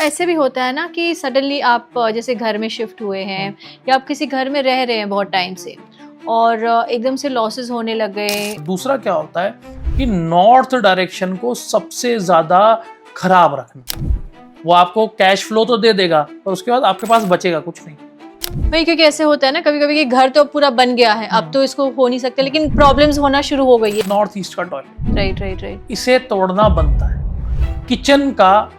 ऐसे भी होता है ना कि सडनली आप जैसे घर में शिफ्ट हुए हैं या आप किसी घर में रह रहे हैं बहुत टाइम से और एकदम से लॉसेस होने लग गए। दूसरा क्या होता है कि नॉर्थ डायरेक्शन को सबसे ज्यादा खराब रखना। वो आपको कैश फ्लो तो दे देगा पर उसके बाद आपके पास बचेगा कुछ नहीं। वही, क्योंकि ऐसे होता है ना कभी कभी कि घर तो पूरा बन गया है, अब तो इसको हो नहीं सकते, लेकिन प्रॉब्लम्स होना शुरू हो गई है। नॉर्थ ईस्ट का टॉयलेट, राइट राइट राइट। इसे तोड़ना बनता है। किचन का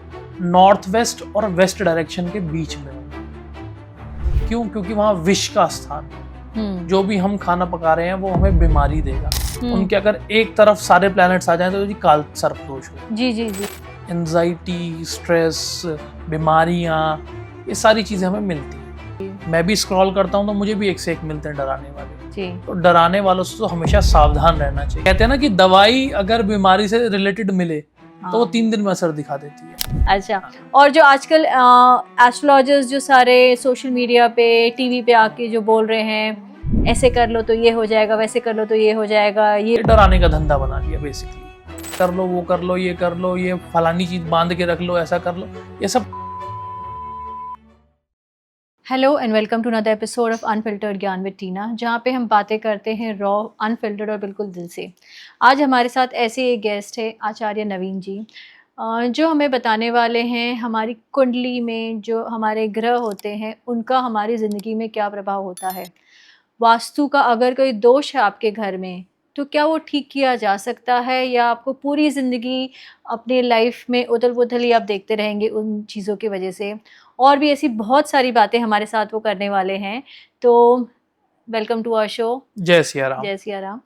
नॉर्थ वेस्ट और वेस्ट डायरेक्शन के बीच में होना। क्यों? क्योंकि वहां विष का स्थान है। जो भी हम खाना पका रहे हैं वो हमें बीमारी देगा। उनके अगर एक तरफ सारे प्लैनेट्स आ जाएं तो जी काल सर्प दोष हो। जी जी जी। एंजाइटी, स्ट्रेस, बीमारियां, ये सारी चीजें हमें मिलती हैं। मैं भी स्क्रॉल करता हूँ तो मुझे भी एक से एक मिलते हैं डराने वाले। जी। तो डराने वालों से तो हमेशा सावधान रहना चाहिए। कहते हैं ना कि दवाई अगर बीमारी से रिलेटेड मिले तो वो 3 दिन में असर दिखा देती है। अच्छा, और जो आजकल एस्ट्रोलॉजर्स जो सारे सोशल मीडिया पे टीवी पे आके जो बोल रहे हैं ऐसे कर लो तो ये हो जाएगा, वैसे कर लो तो ये हो जाएगा, ये डराने का धंधा बना लिया बेसिकली। कर लो, वो कर लो, ये कर लो, ये फलानी चीज बांध के रख लो, ऐसा कर लो, ये सब। Hello and welcome to another episode of unfiltered ज्ञान विद टीना, जहाँ पे हम बातें करते हैं रॉ, अनफिल्टर्ड और बिल्कुल दिल से। आज हमारे साथ ऐसे एक गेस्ट है आचार्य नवीन जी, जो हमें बताने वाले हैं हमारी कुंडली में जो हमारे ग्रह होते हैं उनका हमारी ज़िंदगी में क्या प्रभाव होता है। वास्तु का अगर कोई दोष है आपके घर में तो क्या वो ठीक किया जा सकता है या आपको पूरी ज़िंदगी अपने लाइफ में उथल-पुथल ही आप देखते रहेंगे उन चीज़ों की वजह से। और भी ऐसी बहुत सारी बातें हमारे साथ वो करने वाले हैं। तो वेलकम टू आवर शो। जय सिया राम। जय सिया राम।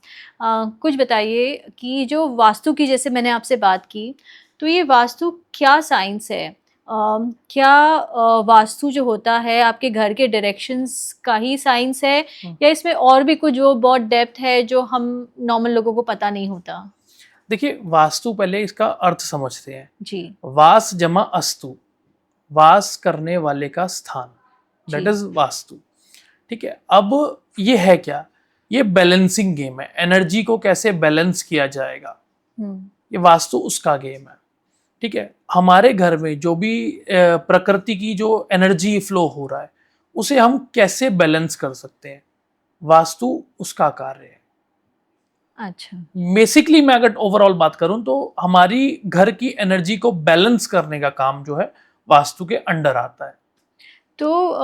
कुछ बताइए कि जो वास्तु की जैसे मैंने आपसे बात की, तो ये वास्तु क्या साइंस है? क्या वास्तु जो होता है आपके घर के डायरेक्शंस का ही साइंस है या इसमें और भी कुछ जो बहुत डेप्थ है जो हम नॉर्मल लोगों को पता नहीं होता? देखिए, वास्तु पहले इसका अर्थ समझते हैं। जी। वास जमा अस्तु, वास करने वाले का स्थान, दैट इज वास्तु। ठीक है, अब ये है क्या? ये बैलेंसिंग गेम है। एनर्जी को कैसे बैलेंस किया जाएगा, ये वास्तु उसका गेम है। ठीक है, हमारे घर में जो भी प्रकृति की जो एनर्जी फ्लो हो रहा है उसे हम कैसे बैलेंस कर सकते हैं, वास्तु उसका कार्य है। अच्छा। बेसिकली मैं अगर ओवरऑल बात करूं तो हमारी घर की एनर्जी को बैलेंस करने का काम जो है वास्तु के अंडर आता है। तो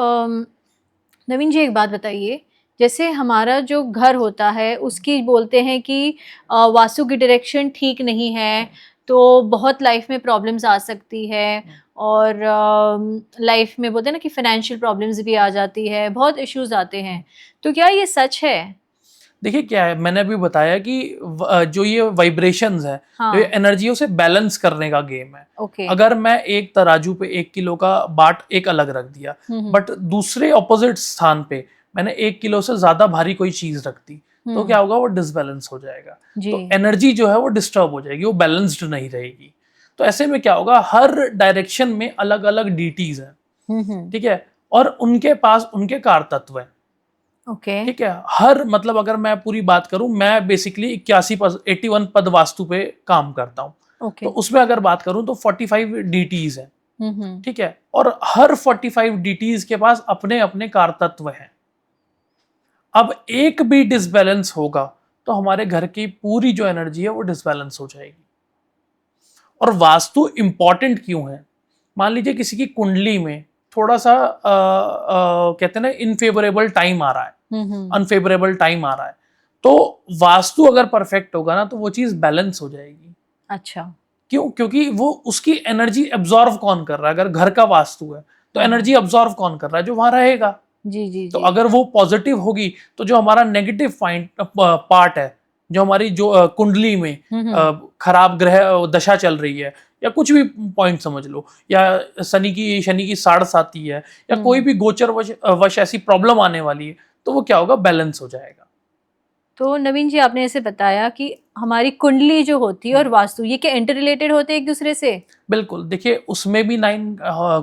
नवीन जी एक बात बताइए, जैसे हमारा जो घर होता है उसकी बोलते हैं कि वास्तु की डायरेक्शन ठीक नहीं है तो बहुत लाइफ में प्रॉब्लम्स आ सकती है और लाइफ में बोलते हैं ना कि फाइनेंशियल प्रॉब्लम्स भी आ जाती है, बहुत इश्यूज आते हैं। तो क्या ये सच है? देखिए क्या है, मैंने अभी बताया कि जो ये वाइब्रेशंस है, जो ये एनर्जी, उसे बैलेंस करने का गेम है। ओके। अगर मैं एक तराजू पे 1 किलो का बाट एक अलग रख दिया, बट दूसरे ऑपोजिट स्थान पे मैंने 1 किलो से ज्यादा भारी कोई चीज रख दी, तो क्या होगा? वो डिसबैलेंस हो जाएगा। तो एनर्जी जो है वो डिस्टर्ब हो जाएगी, वो बैलेंस्ड नहीं रहेगी। तो ऐसे में क्या होगा, हर डायरेक्शन में अलग अलग डीटीज हैं। ठीक है, और उनके पास उनके कार तत्व है। ओके। ठीक है, हर मतलब अगर मैं पूरी बात करूं, मैं बेसिकली 81 पद वास्तु पे काम करता हूं। तो उसमें अगर बात करूं तो 45 डीटीज है। ठीक है, और हर 45 डीटीज के पास अपने अपने कार तत्व हैं। अब एक भी डिसबैलेंस होगा तो हमारे घर की पूरी जो एनर्जी है वो डिसबैलेंस हो जाएगी। और वास्तु इंपॉर्टेंट क्यों है? मान लीजिए किसी की कुंडली में थोड़ा सा कहते हैं ना इनफेवरेबल टाइम आ रहा है, अनफेवरेबल टाइम आ रहा है, तो वास्तु अगर परफेक्ट होगा ना तो वो चीज बैलेंस हो जाएगी। अच्छा। क्यों? क्योंकि वो उसकी एनर्जी एब्जॉर्व कौन कर रहा है? अगर घर का वास्तु है तो एनर्जी एब्जॉर्व कौन कर रहा है? जो वहां रहेगा। जी जी तो जी। अगर वो पॉजिटिव होगी तो जो हमारा नेगेटिव पार्ट है, जो हमारी जो कुंडली में खराब ग्रह दशा चल रही है, या कुछ भी पॉइंट समझ लो, या शनि की साढ़ साती है, या कोई भी गोचर वश ऐसी प्रॉब्लम आने वाली है, तो वो क्या होगा? बैलेंस हो जाएगा। तो नवीन जी आपने ऐसे बताया कि हमारी कुंडली जो होती है और वास्तु ये क्या इंटर रिलेटेड होते हैं एक दूसरे से? बिल्कुल, देखिए उसमें भी 9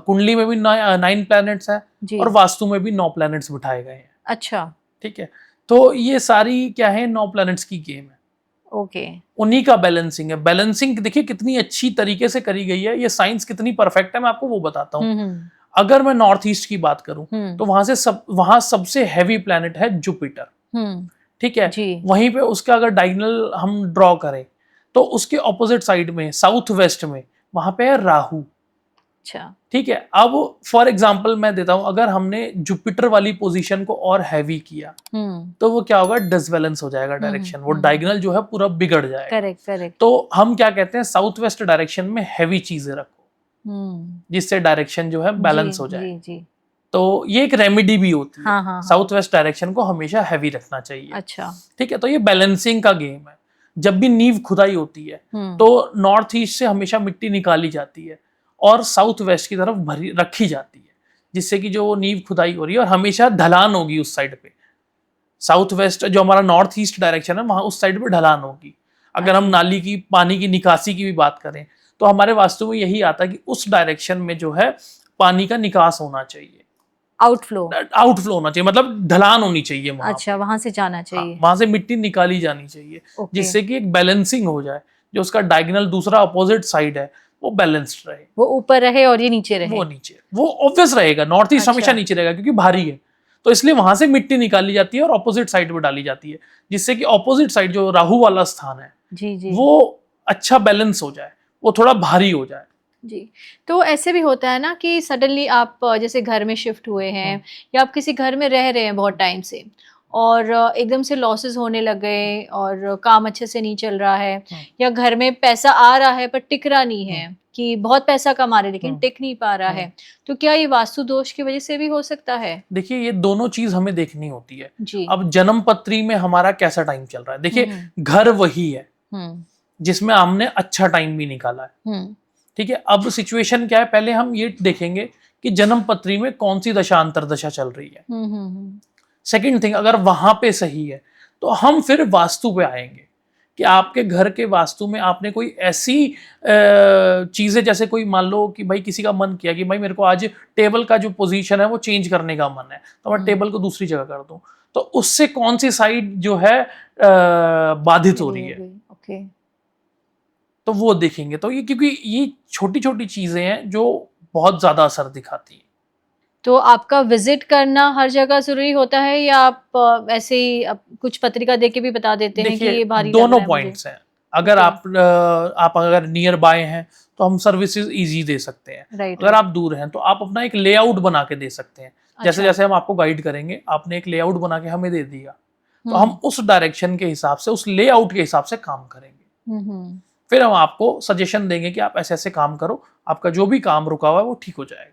कुंडली में भी 9 प्लैनेट्स हैं और वास्तु में भी 9 प्लैनेट्स बिठाए गए हैं। अच्छा। ठीक है, तो ये सारी क्या है? 9 प्लैनेट्स की गेम है। ओके, उन्हीं का बैलेंसिंग है। बैलेंसिंग देखिए कितनी अच्छी तरीके से करी गई है, ये साइंस कितनी परफेक्ट है, मैं आपको वो बताता हूँ। अगर मैं नॉर्थ ईस्ट की बात करूं तो वहां सबसे हैवी प्लैनेट है जुपिटर, ठीक है। वहीं पे उसका अगर डायगोनल हम ड्रॉ करें तो उसके ऑपोजिट साइड में साउथ वेस्ट में वहां पे है राहु, अच्छा, ठीक है। अब फॉर एग्जांपल मैं देता हूं, अगर हमने जुपिटर वाली पोजीशन को और हैवी किया तो वो क्या होगा, डिसबैलेंस हो जाएगा डायरेक्शन, वो डायगोनल जो है पूरा बिगड़ जाएगा। Correct correct. तो हम क्या कहते हैं, साउथ वेस्ट डायरेक्शन में हैवी चीजें रखो, जिससे डायरेक्शन जो है बैलेंस हो जाए। जी। तो ये एक रेमेडी भी होती है। हाँ, साउथ वेस्ट डायरेक्शन को हमेशा हैवी रखना चाहिए। अच्छा, ठीक है। तो ये बैलेंसिंग का गेम है। जब भी नींव खुदाई होती है तो नॉर्थ ईस्ट से हमेशा मिट्टी निकाली जाती है और साउथ वेस्ट की तरफ भरी रखी जाती है, जिससे कि जो नींव खुदाई हो रही है और हमेशा ढलान होगी उस साइड पे। साउथ वेस्ट जो हमारा नॉर्थ ईस्ट डायरेक्शन है वहां उस साइड पे ढलान होगी। अगर हम नाली की पानी की निकासी की भी बात करें तो हमारे वास्तु में यही आता है कि उस डायरेक्शन में जो है पानी का निकास होना चाहिए, आउटफ्लो होना चाहिए, मतलब ढलान होनी चाहिए वहां। अच्छा, वहां से जाना चाहिए। हाँ, वहां से मिट्टी निकाली जानी चाहिए, जिससे कि एक बैलेंसिंग हो जाए, जो उसका डायगोनल दूसरा अपोजिट साइड है वो बैलेंस्ड रहे, वो ऊपर रहे और ये नीचे रहे। वो नीचे, वो ऑब्वियस रहेगा, नॉर्थ ईस्ट हमेशा नीचे रहेगा क्योंकि भारी है, तो इसलिए वहां से मिट्टी निकाली जाती है और ऑपोजिट साइड पे डाली जाती है, जिससे कि ऑपोजिट साइड जो राहु वाला स्थान है जी, वो अच्छा बैलेंस हो जाए, वो थोड़ा भारी हो जाए। जी। तो ऐसे भी होता है ना कि सडनली आप जैसे घर में शिफ्ट हुए हैं या आप किसी घर में रह रहे हैं बहुत टाइम से और एकदम से लॉसेस होने लग गए और काम अच्छे से नहीं चल रहा है, या घर में पैसा आ रहा है पर टिक रहा नहीं है, कि बहुत पैसा कमा रहे लेकिन टिक नहीं पा रहा है, तो क्या ये वास्तु दोष की वजह से भी हो सकता है? देखिए ये दोनों चीज हमें देखनी होती है जी। अब जन्म पत्री में हमारा कैसा टाइम चल रहा है, देखिए घर वही है जिसमें हमने अच्छा टाइम भी निकाला है, ठीक है। अब सिचुएशन क्या है, पहले हम ये देखेंगे कि जन्म पत्री में कौन सी दशा अंतरदशा चल रही है। सेकंड थिंग, अगर वहां पे सही है तो हम फिर वास्तु पे आएंगे कि आपके घर के वास्तु में आपने कोई ऐसी चीजें, जैसे कोई मान लो कि भाई किसी का मन किया कि भाई मेरे को आज टेबल का जो पोजीशन है वो चेंज करने का मन है, तो मैं टेबल को दूसरी जगह कर दूं, तो उससे कौन सी साइड जो है बाधित हो रही है, ओके, तो वो देखेंगे। तो ये क्योंकि ये छोटी छोटी चीजें हैं जो बहुत ज्यादा असर दिखाती है। तो आपका विजिट करना हर जगह जरूरी होता है या आप ऐसे ही कुछ पत्रिका देके भी बता देते हैं कि ये भारी दोनों पॉइंट्स हैं। अगर आप अगर नियर बाय हैं तो हम सर्विसेज इजी दे सकते हैं, अगर आप दूर हैं तो आप अपना एक लेआउट बना के दे सकते हैं। जैसे जैसे हम आपको गाइड करेंगे, आपने एक लेआउट बना के हमें दे दिया तो हम उस डायरेक्शन के हिसाब से, उस लेआउट के हिसाब से काम करेंगे, फिर हम आपको सजेशन देंगे कि आप ऐसे ऐसे काम करो, आपका जो भी काम रुका हुआ है वो ठीक हो जाएगा।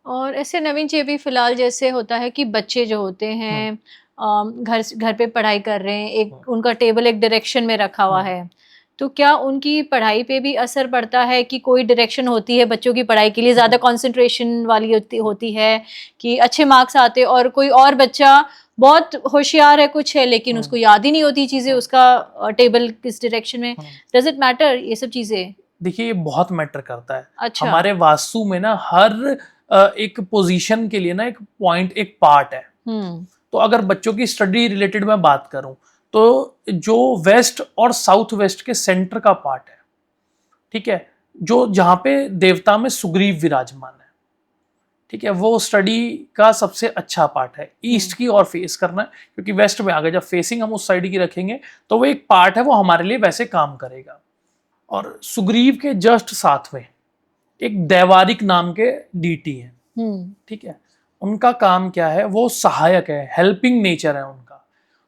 और ऐसे नवीन जी अभी फिलहाल जैसे होता है कि बच्चे जो होते हैं घर पे पढ़ाई कर रहे हैं, एक उनका टेबल एक डायरेक्शन में रखा हुआ है, तो क्या उनकी पढ़ाई पे भी असर पड़ता है कि कोई डायरेक्शन होती है बच्चों की पढ़ाई के लिए ज़्यादा कंसंट्रेशन वाली होती है कि अच्छे मार्क्स आते, और कोई और बच्चा बहुत होशियार है कुछ है लेकिन उसको याद ही नहीं होती चीज़ें, उसका टेबल किस डायरेक्शन में, डज इट मैटर ये सब चीज़ें? देखिए ये बहुत मैटर करता है। अच्छा। हमारे वास्तु में ना हर एक पोजीशन के लिए ना एक पॉइंट, एक पार्ट है। तो अगर बच्चों की स्टडी रिलेटेड मैं बात करूं तो जो वेस्ट और साउथ वेस्ट के सेंटर का पार्ट है, ठीक है, जो जहां पे देवता में सुग्रीव विराजमान है, ठीक है, वो स्टडी का सबसे अच्छा पार्ट है। ईस्ट की ओर फेस करना है, क्योंकि वेस्ट में आ गया, जब फेसिंग हम उस साइड की रखेंगे तो वो एक पार्ट है, वो हमारे लिए वैसे काम करेगा। और सुग्रीव के जस्ट साथ में एक दैवारिक नाम के डीटी है, ठीक है, उनका काम क्या है, वो सहायक है, हेल्पिंग नेचर है उनका,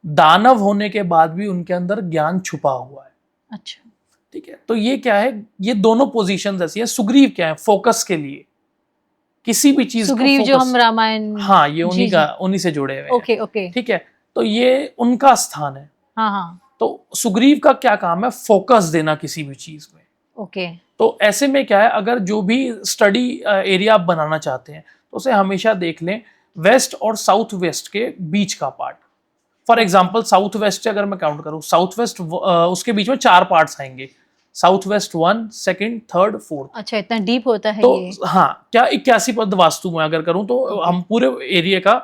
दानव होने के बाद भी उनके अंदर ज्ञान छुपा हुआ है। अच्छा, ठीक है। तो ये क्या है, ये दोनों पोजीशंस ऐसी है। सुग्रीव क्या है, फोकस के लिए, किसी भी चीज सुग्रीव जो हम रामायण, हाँ, ये उन्हीं से जुड़े हुए हैं। ओके ओके, ठीक है, तो ये उनका स्थान है। हाँ हाँ। तो सुग्रीव का क्या काम है, फोकस देना किसी भी चीज में। ओके। तो ऐसे में क्या है, अगर जो भी स्टडी एरिया आप बनाना चाहते हैं तो उसे हमेशा देख लें वेस्ट और साउथ वेस्ट के बीच का part. For example south west से अगर मैं काउंट करूं, साउथ वेस्ट उसके बीच में 4 पार्ट्स आएंगे, south west 1, second, third, fourth. अच्छा, इतना डीप होता है तो ये? हाँ, क्या 81 पद वास्तु में अगर करूं तो हम पूरे एरिया का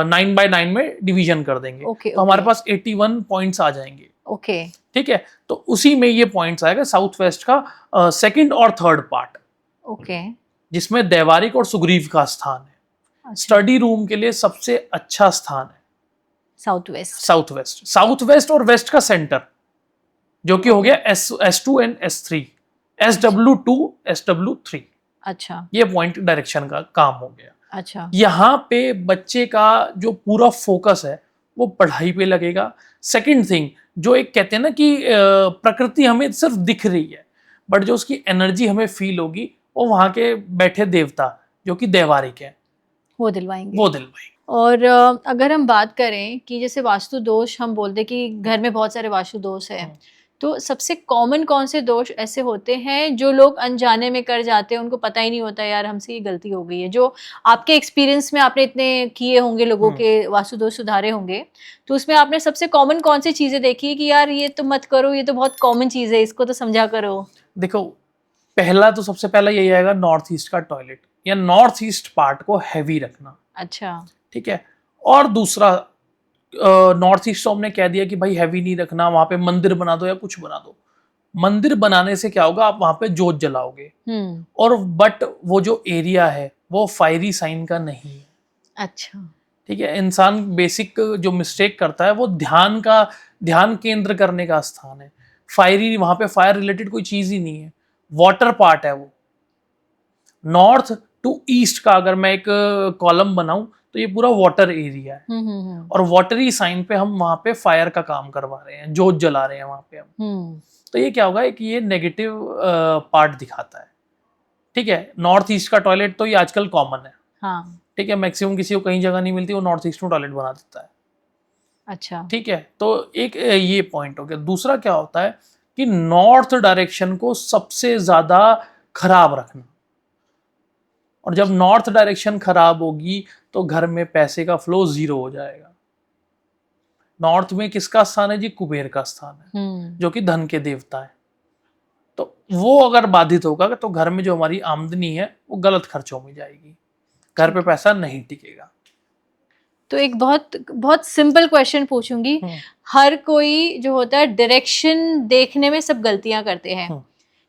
9 by 9 में डिवीजन कर देंगे, तो हमारे पास 81 पॉइंट्स आ जाएंगे। ओके। ठीक है, तो उसी में ये पॉइंट्स आएगा साउथ वेस्ट का सेकंड और थर्ड पार्ट, ओके। जिसमें देवारिक और सुग्रीव का स्थान है। अच्छा। स्टडी रूम के लिए सबसे अच्छा स्थान है साउथ वेस्ट। साउथ वेस्ट और वेस्ट का सेंटर, जो कि हो गया S2 and S3, SW2 SW3। अच्छा। ये पॉइंट डायरेक्शन का काम हो गया। अच्छा। यहाँ पे बच्चे का जो पूरा फोकस है वो पढ़ाई पे लगेगा। सेकंड थिंग, जो एक कहते हैं ना कि प्रकृति हमें सिर्फ दिख रही है, बट जो उसकी एनर्जी हमें फील होगी वो वहाँ के बैठे देवता जो कि देवारिक है वो दिलवाएंगे। वो दिलवाएंगे। और अगर हम बात करें कि जैसे वास्तु दोष, हम बोलते हैं कि घर में बहुत सारे वास्तु दोष हैं, तो सबसे कॉमन कौन से दोष ऐसे होते हैं जो लोग अनजाने में कर जाते हैं, उनको पता ही नहीं होता यार हमसे ये गलती हो गई है? जो आपके एक्सपीरियंस में आपने इतने किए होंगे, लोगों के वास्तु दोष सुधारे होंगे, तो उसमें आपने सबसे कॉमन कौन सी चीजें देखी कि यार ये तो मत करो, ये तो बहुत कॉमन चीज है, इसको तो समझा करो? देखो, पहला तो सबसे पहला यही आएगा, नॉर्थ ईस्ट का टॉयलेट या नॉर्थ ईस्ट पार्ट को हैवी रखना। अच्छा। ठीक है, और दूसरा नॉर्थ ईस्ट तो हमने कह दिया कि भाई हैवी नहीं रखना, वहां पे मंदिर बना दो या कुछ बना दो। मंदिर बनाने से क्या होगा, आप वहां पे जोत जलाओगे, और बट वो जो एरिया है वो फायरी साइन का नहीं है। अच्छा। ठीक है, इंसान बेसिक जो मिस्टेक करता है वो ध्यान केंद्र करने का स्थान है। फायरी, वहां पे फायर रिलेटेड कोई चीज ही नहीं है, वाटर पार्ट है वो। नॉर्थ टू ईस्ट का अगर मैं एक कॉलम बनाऊं तो ये पूरा वाटर एरिया है, और वाटरी साइन पे हम वहां पे फायर का काम करवा रहे हैं, जोत जला रहे हैं वहां पे हम। तो ये क्या होगा, एक ये नेगेटिव पार्ट दिखाता है। ठीक है, नॉर्थ ईस्ट का टॉयलेट तो ये आजकल कॉमन है। हाँ। ठीक है, मैक्सिमम किसी को कहीं जगह नहीं मिलती, वो नॉर्थ ईस्ट में टॉयलेट बना देता है। अच्छा। ठीक है, तो एक ये पॉइंट हो गया। दूसरा क्या होता है कि नॉर्थ डायरेक्शन को सबसे ज्यादा खराब रखना, और जब नॉर्थ डायरेक्शन खराब होगी तो घर में पैसे का फ्लो 0 हो जाएगा। नॉर्थ में किसका स्थान है जी? कुबेर का स्थान है, जो कि धन के देवता है। तो वो अगर बाधित होगा तो घर में जो हमारी आमदनी है वो गलत खर्चों में जाएगी, घर पे पैसा नहीं टिकेगा। तो एक बहुत बहुत सिंपल क्वेश्चन पूछूंगी। हर कोई जो होता है डायरेक्शन देखने में सब गलतियां करते हैं,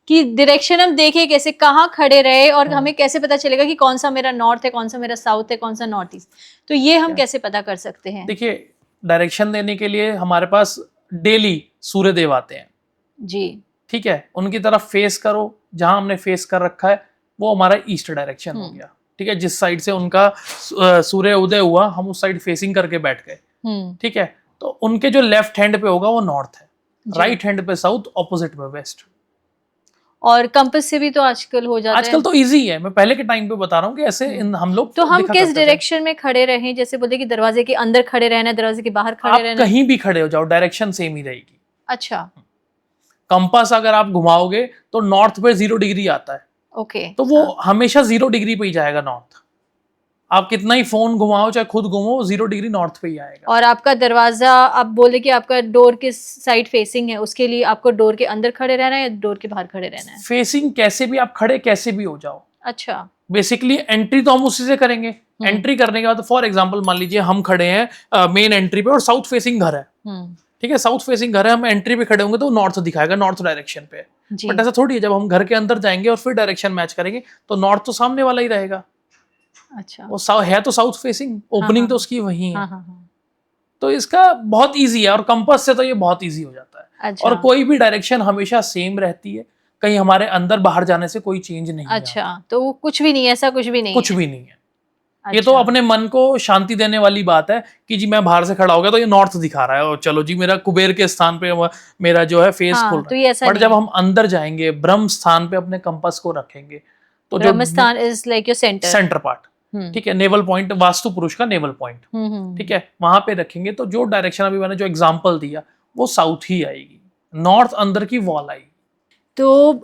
कि डायरेक्शन हम देखें कैसे, कहाँ खड़े रहे, और हमें कैसे पता चलेगा कि कौन सा मेरा नॉर्थ है, कौन सा मेरा साउथ है, कौन सा नॉर्थ ईस्ट? तो ये हम कैसे पता कर सकते हैं? देखिए, डायरेक्शन देने के लिए हमारे पास डेली सूर्य देव आते हैं जी। ठीक है, उनकी तरफ फेस करो, जहां हमने फेस कर रखा है वो हमारा ईस्ट डायरेक्शन हो गया। ठीक है, जिस साइड से उनका सूर्य उदय हुआ हम उस साइड फेसिंग करके बैठ गए। ठीक है, तो उनके जो लेफ्ट हैंड पे होगा वो नॉर्थ है, राइट हैंड पे साउथ, ऑपोजिट में वेस्ट। और कंपास से भी तो आजकल हो जाता है। आजकल तो इजी है, मैं पहले के टाइम पे बता रहा हूँ कि ऐसे हम लोग तो हम किस डायरेक्शन में खड़े रहें? जैसे बोलते कि दरवाजे के अंदर खड़े रहना है, दरवाजे के बाहर खड़े रहना है? कहीं भी खड़े हो जाओ, डायरेक्शन सेम ही रहेगी। अच्छा। कंपास अगर आप घुमाओगे तो नॉर्थ पे 0 डिग्री आता है, ओके। तो वो हमेशा 0 डिग्री पे ही जाएगा नॉर्थ। आप कितना ही फोन घुमाओ चाहे खुद घुमाओ, 0 डिग्री नॉर्थ पे ही आएगा। और आपका दरवाजा, आप बोले कि आपका डोर किस साइड फेसिंग है, उसके लिए आपको डोर के अंदर खड़े रहना है या डोर के बाहर खड़े रहना है? फेसिंग कैसे भी आप खड़े कैसे भी हो जाओ। अच्छा। बेसिकली एंट्री तो हम उसी से करेंगे। एंट्री करने के बाद फॉर एग्जांपल मान लीजिए हम खड़े हैं मेन एंट्री पे और साउथ फेसिंग घर है। ठीक है, साउथ फेसिंग घर है, हम एंट्री पे खड़े होंगे तो नॉर्थ दिखाएगा, नॉर्थ डायरेक्शन पे। बट ऐसा थोड़ी है, जब हम घर के अंदर जाएंगे और फिर डायरेक्शन मैच करेंगे तो नॉर्थ तो सामने वाला ही रहेगा। अच्छा। वो है तो साउथ फेसिंग, ओपनिंग तो उसकी वही है। हाँ। तो इसका बहुत इजी है, और कंपास से तो ये बहुत इजी हो जाता है। अच्छा। और कोई भी डायरेक्शन हमेशा सेम रहती है, कहीं हमारे अंदर बाहर जाने से कोई चेंज नहीं है। अच्छा, तो वो कुछ भी नहीं है, ऐसा कुछ भी नहीं कुछ है? भी नहीं है। ये तो अपने मन को शांति देने वाली बात है कि जी मैं बाहर से खड़ा हो गया तो ये नॉर्थ दिखा रहा है, और चलो जी मेरा कुबेर के स्थान पे मेरा जो है फेस खुल तो रहा है। बट जब हम अंदर जाएंगे, ब्रह्म स्थान पे अपने कंपास को रखेंगे तो ब्रह्म स्थान is like your centre part. ठीक है, नेवल पॉइंट, वास्तु पुरुष का नेवल पॉइंट। ठीक है, वहां पे रखेंगे तो जो डायरेक्शन अभी मैंने जो एग्जांपल दिया वो साउथ ही आएगी, नॉर्थ अंदर की वॉल आएगी। तो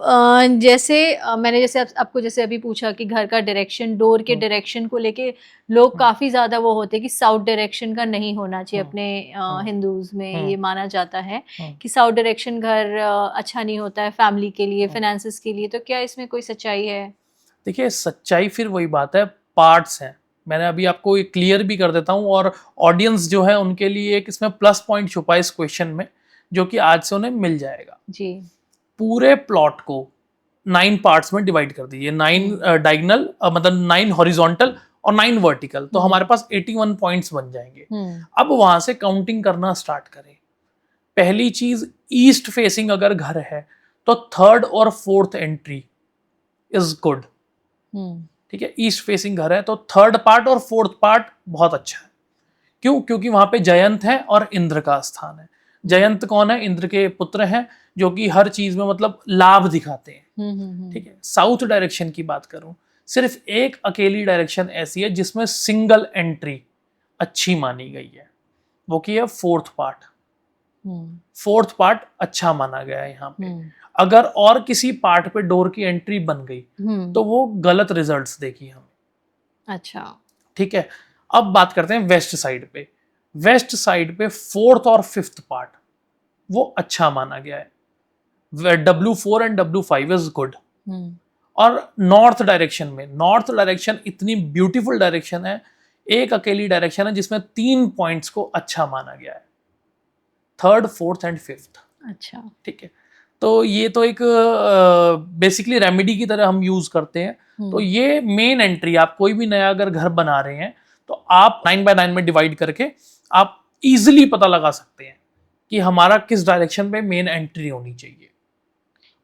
जैसे मैंने जैसे आपको जैसे अभी पूछा कि घर का डायरेक्शन, डोर के डायरेक्शन को लेके लोग काफी ज्यादा वो होते हैं कि साउथ डायरेक्शन का नहीं होना चाहिए। अपने हिंदूज में ये माना जाता है कि साउथ डायरेक्शन घर अच्छा नहीं होता है फैमिली के लिए, फाइनेंसेस के लिए। तो क्या इसमें कोई सच्चाई है? देखिए, सच्चाई फिर वही बात है, पार्ट्स हैं। मैंने अभी आपको एक क्लियर भी कर देता हूँ, और ऑडियंस जो है उनके लिए एक इसमें प्लस पॉइंट छुपा है इस क्वेश्चन में, जो कि आज से उन्हें मिल जाएगा जी। पूरे प्लॉट को 9 पार्ट्स में डिवाइड कर दीजिए, 9 डायगोनल मतलब 9 हॉरिजॉन्टल और 9 वर्टिकल, तो हमारे पास 81 पॉइंट्स बन जाएंगे। अब वहां से काउंटिंग करना स्टार्ट करें। पहली चीज, ईस्ट फेसिंग अगर घर है तो थर्ड और फोर्थ एंट्री इज गुड। ठीक है, ईस्ट फेसिंग घर है तो थर्ड पार्ट और फोर्थ पार्ट बहुत अच्छा है। क्यों? क्योंकि वहां पे जयंत है और इंद्र का स्थान है। जयंत कौन है? इंद्र के पुत्र हैं, जो कि हर चीज में मतलब लाभ दिखाते हैं। ठीक है, साउथ डायरेक्शन की बात करूं, सिर्फ एक अकेली डायरेक्शन ऐसी है जिसमें सिंगल एंट्री अच्छी मानी गई है, वो की है फोर्थ पार्ट। फोर्थ पार्ट अच्छा माना गया है यहाँ पे। अगर और किसी पार्ट पे डोर की एंट्री बन गई तो वो गलत रिजल्ट्स देगी हमें। अच्छा, ठीक है। अब बात करते हैं वेस्ट साइड पे। वेस्ट साइड पे फोर्थ और फिफ्थ पार्ट वो अच्छा माना गया है, W4 and W5 is good. और नॉर्थ डायरेक्शन में, नॉर्थ डायरेक्शन इतनी ब्यूटीफुल डायरेक्शन है, एक अकेली डायरेक्शन है जिसमें 3 पॉइंट्स को अच्छा माना गया है, थर्ड, फोर्थ एंड फिफ्थ। अच्छा, ठीक है। तो ये तो एक बेसिकली रेमेडी की तरह हम यूज करते हैं। तो ये मेन एंट्री, आप कोई भी नया अगर घर बना रहे हैं तो आप 9 बाय 9 में डिवाइड करके आप इजिली पता लगा सकते हैं कि हमारा किस डायरेक्शन पे मेन एंट्री होनी चाहिए।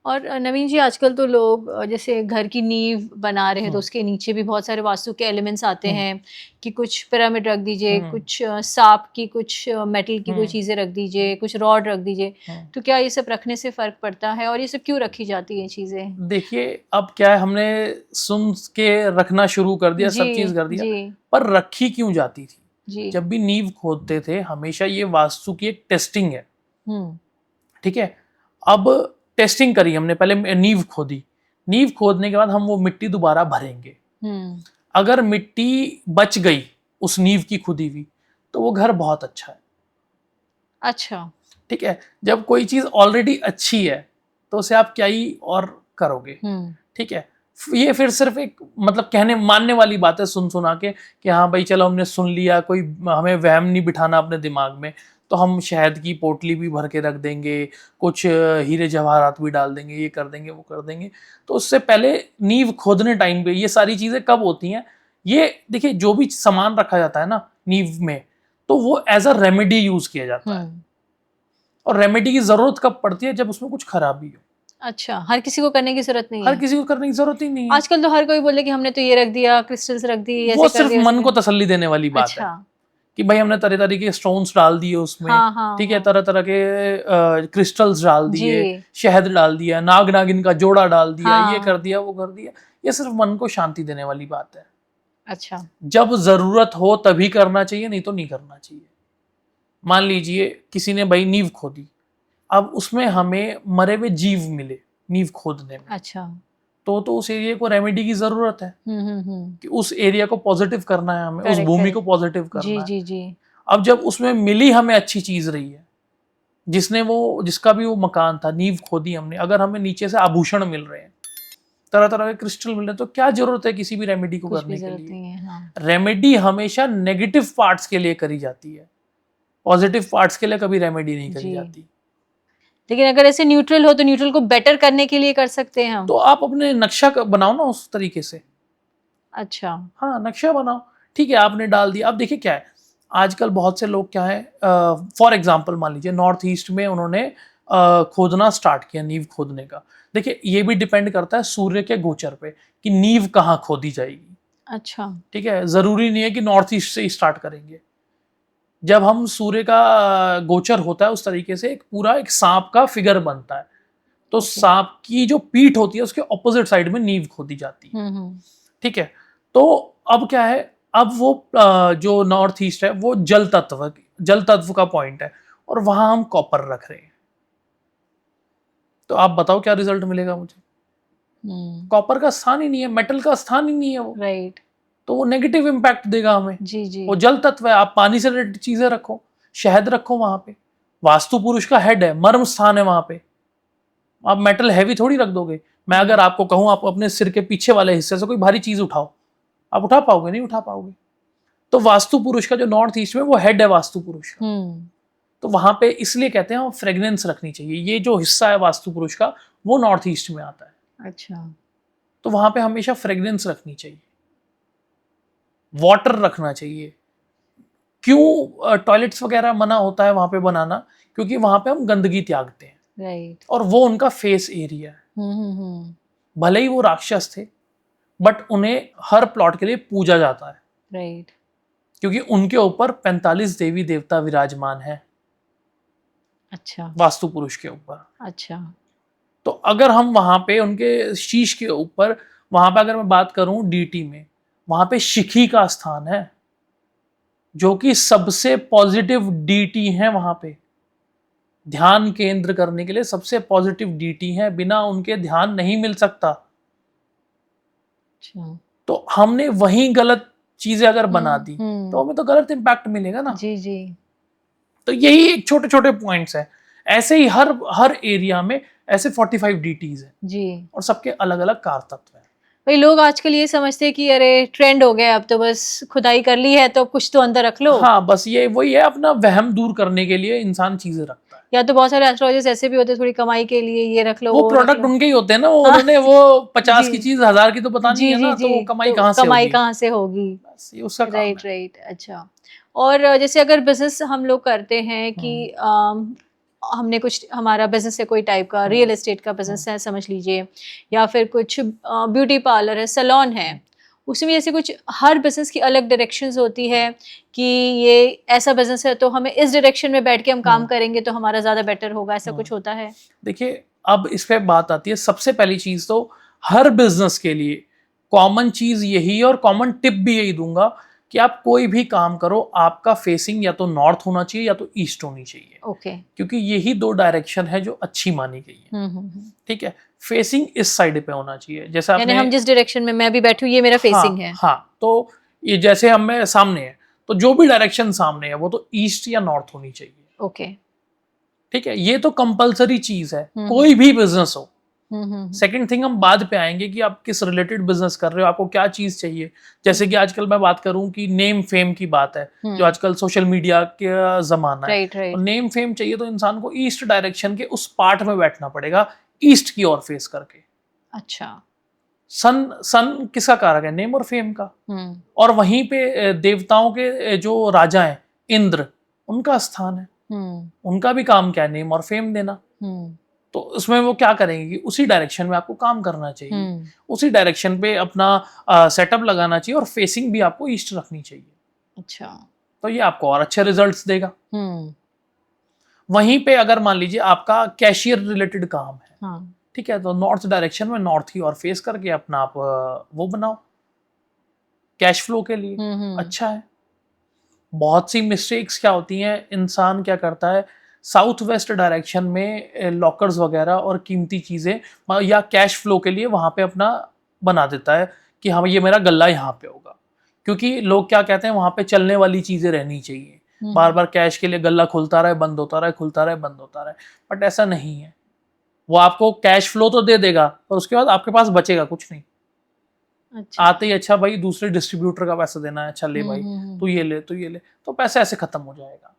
और नवीन जी, आजकल तो लोग जैसे घर की नींव बना रहे हैं तो उसके नीचे भी बहुत सारे वास्तु के एलिमेंट्स आते हैं कि कुछ पिरामिड रख दीजिए, कुछ सांप की, कुछ मेटल की कोई चीज़ें रख दीजिए, कुछ रॉड रख दीजिए। तो क्या ये सब रखने से फर्क पड़ता है और ये सब क्यों रखी जाती है चीज़ें? देखिए, अब क्या है, हमने सुन के रखना शुरू कर दिया, सब चीज़ कर दिया, पर रखी क्यों जाती थी? जब भी नींव खोदते थे हमेशा ये वास्तु की एक टेस्टिंग है। ठीक है, अब टेस्टिंग करी हमने, पहले नींव खोदी, नींव खोदने के बाद हम वो मिट्टी दोबारा भरेंगे। अगर मिट्टी बच गई उस नींव की खुदी हुई तो वो घर बहुत अच्छा है। अच्छा, ठीक है। जब कोई चीज ऑलरेडी अच्छी है तो उसे आप क्या ही और करोगे। ठीक है, ये फिर सिर्फ एक मतलब कहने मानने वाली बात है, सुन सुना के कि हाँ भाई चलो हमने सुन लिया, कोई हमें वहम नहीं बिठाना अपने दिमाग में, तो हम शहद की पोटली भी भर के रख देंगे, कुछ हीरे जवाहरात भी डाल देंगे, ये कर देंगे, वो कर देंगे। तो उससे पहले नींव खोदने टाइम पे ये सारी चीज़ें कब होती हैं? ये देखिए, जो भी सामान रखा जाता है ना नींव में, तो वो एज अ रेमेडी यूज किया जाता है। और रेमेडी की जरूरत कब पड़ती है? जब उसमें कुछ खराबी हो। अच्छा, हर किसी को करने की जरूरत नहीं है? हर किसी को करने की जरूरत ही नहीं है। आजकल तो हर कोई बोले कि हमने तो ये रख दिया, क्रिस्टल्स रख दी, ऐसे वो सिर्फ मन को तसल्ली देने वाली बात है कि भाई हमने तरह तरह के स्टोन्स डाल दिए उसमें। ठीक है, तरह तरह के क्रिस्टल्स डाल दिए, शहद डाल दिया, नाग नागिन का जोड़ा डाल दिया, ये कर दिया, वो कर दिया। ये सिर्फ मन को शांति देने वाली बात है। अच्छा, जब जरूरत हो तभी करना चाहिए, नहीं तो नहीं करना चाहिए। मान लीजिए किसी ने भाई नींव खोदी, अब उसमें हमें मरे हुए जीव मिले नींव खोदने में। अच्छा, तो उस एरिया को रेमेडी की जरूरत है कि उस एरिया को पॉजिटिव करना है हमें, उस भूमि को पॉजिटिव करना है। जी जी। अब जब उसमें मिली हमें अच्छी चीज रही है, जिसका भी वो मकान था, नींव खोदी हमने, अगर हमें नीचे से आभूषण मिल रहे हैं, तरह तरह के क्रिस्टल मिल रहे हैं, तो क्या जरूरत है किसी भी रेमेडी को करने के लिए? रेमेडी हमेशा नेगेटिव पार्ट्स के लिए करी जाती है, पॉजिटिव पार्ट्स के लिए कभी रेमेडी नहीं करी जाती। लेकिन अगर ऐसे न्यूट्रल हो तो न्यूट्रल को बेटर करने के लिए कर सकते हैं हम। तो आप अपने नक्शा बनाओ ना उस तरीके से। अच्छा, हाँ, नक्शा बनाओ। ठीक है, आपने डाल दिया। अब देखिए क्या है, आजकल बहुत से लोग क्या है, फॉर एग्जांपल मान लीजिए नॉर्थ ईस्ट में उन्होंने खोदना स्टार्ट किया, नींव खोदने का। देखिए, ये भी डिपेंड करता है सूर्य के गोचर पे कि नींव कहाँ खोदी जाएगी। अच्छा, ठीक है, जरूरी नहीं है कि नॉर्थ ईस्ट से ही स्टार्ट करेंगे। जब हम सूर्य का गोचर होता है उस तरीके से एक पूरा एक सांप का फिगर बनता है, तो सांप की जो पीठ होती है उसके ऑपोजिट साइड में नींव खोदी जाती है। ठीक है, तो अब क्या है, अब वो जो नॉर्थ ईस्ट है वो जल तत्व का पॉइंट है और वहां हम कॉपर रख रहे हैं। तो आप बताओ क्या रिजल्ट मिलेगा मुझे? कॉपर का स्थान ही नहीं है, मेटल का स्थान ही नहीं है वो। राइट, तो वो नेगेटिव इंपैक्ट देगा हमें। जी जी, वो जल तत्व है। आप पानी से रिलेटेड चीजें रखो, शहद रखो वहां पे, वास्तु पुरुष का हेड है, मर्म स्थान है वहां पे। आप मेटल हैवी थोड़ी रख दोगे। मैं अगर आपको कहूं आप अपने सिर के पीछे वाले हिस्से से कोई भारी चीज उठाओ, आप उठा पाओगे? नहीं उठा पाओगे। तो वास्तु पुरुष का जो नॉर्थ ईस्ट में वो हेड है वास्तु पुरुष का, तो वहां पे इसलिए कहते हैं फ्रेग्रेंस रखनी चाहिए। ये जो हिस्सा है वास्तु पुरुष का वो नॉर्थ ईस्ट में आता है। अच्छा। तो वहां पे हमेशा फ्रेग्रेंस रखनी चाहिए, वाटर रखना चाहिए। क्यों टॉयलेट्स वगैरह मना होता है वहां पे बनाना? क्योंकि वहां पे हम गंदगी त्यागते हैं, राइट। और वो उनका फेस एरिया है। भले ही वो राक्षस थे, बट उन्हें हर प्लॉट के लिए पूजा जाता है, राइट। क्योंकि उनके ऊपर 45 देवी देवता विराजमान है। अच्छा। वास्तु पुरुष के ऊपर। अच्छा। तो अगर हम वहां पे उनके शीश के ऊपर, वहां पे अगर मैं बात करूं डीटी में, वहां पे शिखी का स्थान है, जो कि सबसे पॉजिटिव डीटी है। वहां पे ध्यान केंद्र करने के लिए सबसे पॉजिटिव डीटी है, बिना उनके ध्यान नहीं मिल सकता। अच्छा। तो हमने वही गलत चीजें अगर बना दी तो हमें तो गलत इंपैक्ट मिलेगा ना। जी जी। तो यही छोटे छोटे पॉइंट्स हैं। ऐसे ही हर हर एरिया में ऐसे 45 डीटीज हैं जी। और सबके अलग अलग कारतत्व हैं। भाई लोग आजकल ये समझते हैं कि अरे ट्रेंड हो गया, अब तो बस खुदाई कर ली है तो कुछ तो अंदर रख लो। हाँ, बस ये वही है, अपना वहम दूर करने के लिए इंसान चीजें रखता है। या तो बहुत सारे एस्ट्रोलॉजर्स ऐसे भी होते हैं थोड़ी कमाई के लिए, ये रख लो वो वो रख प्रोडक्ट लो। उनके ही होते हैं ना, वो हाँ, उन्होंने वो 50 जी की चीज 1000 की तो बतानी जी है जी ना, जी। तो वो कमाई तो कहाँ से कमाई होगी? कहाँ से होगी? बस ये उसका काम राइट है। राइट। अच्छा। और जैसे अगर बिजनेस हम लोग करते हैं कि हमने कुछ, हमारा बिजनेस है कोई टाइप का, रियल एस्टेट का बिजनेस है समझ लीजिए, या फिर कुछ ब्यूटी पार्लर है, सैलून है, उसमें जैसे कुछ हर बिजनेस की अलग डायरेक्शंस होती है कि ये ऐसा बिजनेस है तो हमें इस डायरेक्शन में बैठ के हम काम करेंगे तो हमारा ज़्यादा बेटर होगा, ऐसा कुछ होता है? देखिए, अब इस पे बात आती है। सबसे पहली चीज तो हर बिजनेस के लिए कॉमन चीज यही है, और कॉमन टिप भी यही दूंगा कि आप कोई भी काम करो, आपका फेसिंग या तो नॉर्थ होना चाहिए या तो ईस्ट होनी चाहिए। ओके। क्योंकि यही दो डायरेक्शन है जो अच्छी मानी गई है। ठीक है, फेसिंग इस साइड पे होना चाहिए। जैसे यानी आपने, हम जिस डायरेक्शन में मैं भी बैठूं ये मेरा फेसिंग हाँ है। हाँ, तो ये जैसे हमें सामने है, तो जो भी डायरेक्शन सामने है वो तो ईस्ट या नॉर्थ होनी चाहिए। ओके। ठीक है, ये तो कंपलसरी चीज है, कोई भी बिजनेस हो। सेकंड थिंग हम बाद पे आएंगे कि आप किस रिलेटेड बिजनेस कर रहे हो, आपको क्या चीज चाहिए। जैसे कि आजकल मैं बात करूं कि नेम फेम की बात है, जो आजकल सोशल मीडिया का जमाना है। Right right. तो नेम फेम चाहिए तो इंसान को ईस्ट डायरेक्शन के उस पार्ट में बैठना पड़ेगा, ईस्ट की ओर फेस करके। अच्छा। सन सन किसका कारक है? नेम और फेम का। और वहीं पे देवताओं के जो राजा हैं, इंद्र, उनका स्थान है। उनका भी काम क्या है? नेम और फेम देना। तो उसमें वो क्या करेंगे कि उसी डायरेक्शन में आपको काम करना चाहिए, उसी डायरेक्शन पे अपना सेटअप लगाना चाहिए, और फेसिंग भी आपको ईस्ट रखनी चाहिए। अच्छा। तो ये आपको और अच्छे रिजल्ट्स देगा। वहीं पे अगर मान लीजिए आपका कैशियर रिलेटेड काम है, हाँ। ठीक है, तो नॉर्थ डायरेक्शन में नॉर्थ की ओर फेस करके अपना आप वो बनाओ कैश फ्लो के लिए। अच्छा है। बहुत सी मिस्टेक्स क्या होती हैं, इंसान क्या करता है, साउथ वेस्ट डायरेक्शन में लॉकर्स वगैरह और कीमती चीज़ें या कैश फ्लो के लिए वहाँ पे अपना बना देता है कि हाँ ये मेरा गल्ला यहाँ पे होगा, क्योंकि लोग क्या कहते हैं वहाँ पे चलने वाली चीज़ें रहनी चाहिए। बार बार कैश के लिए गल्ला खुलता रहे बंद होता रहे, खुलता रहे बंद होता रहे, बट ऐसा नहीं है। वो आपको कैश फ्लो तो दे देगा, पर उसके बाद आपके पास बचेगा कुछ नहीं। अच्छा। आते ही अच्छा भाई दूसरे डिस्ट्रीब्यूटर का पैसा देना है, अच्छा ले भाई तू ये ले तू ये ले, तो पैसा ऐसे खत्म हो जाएगा।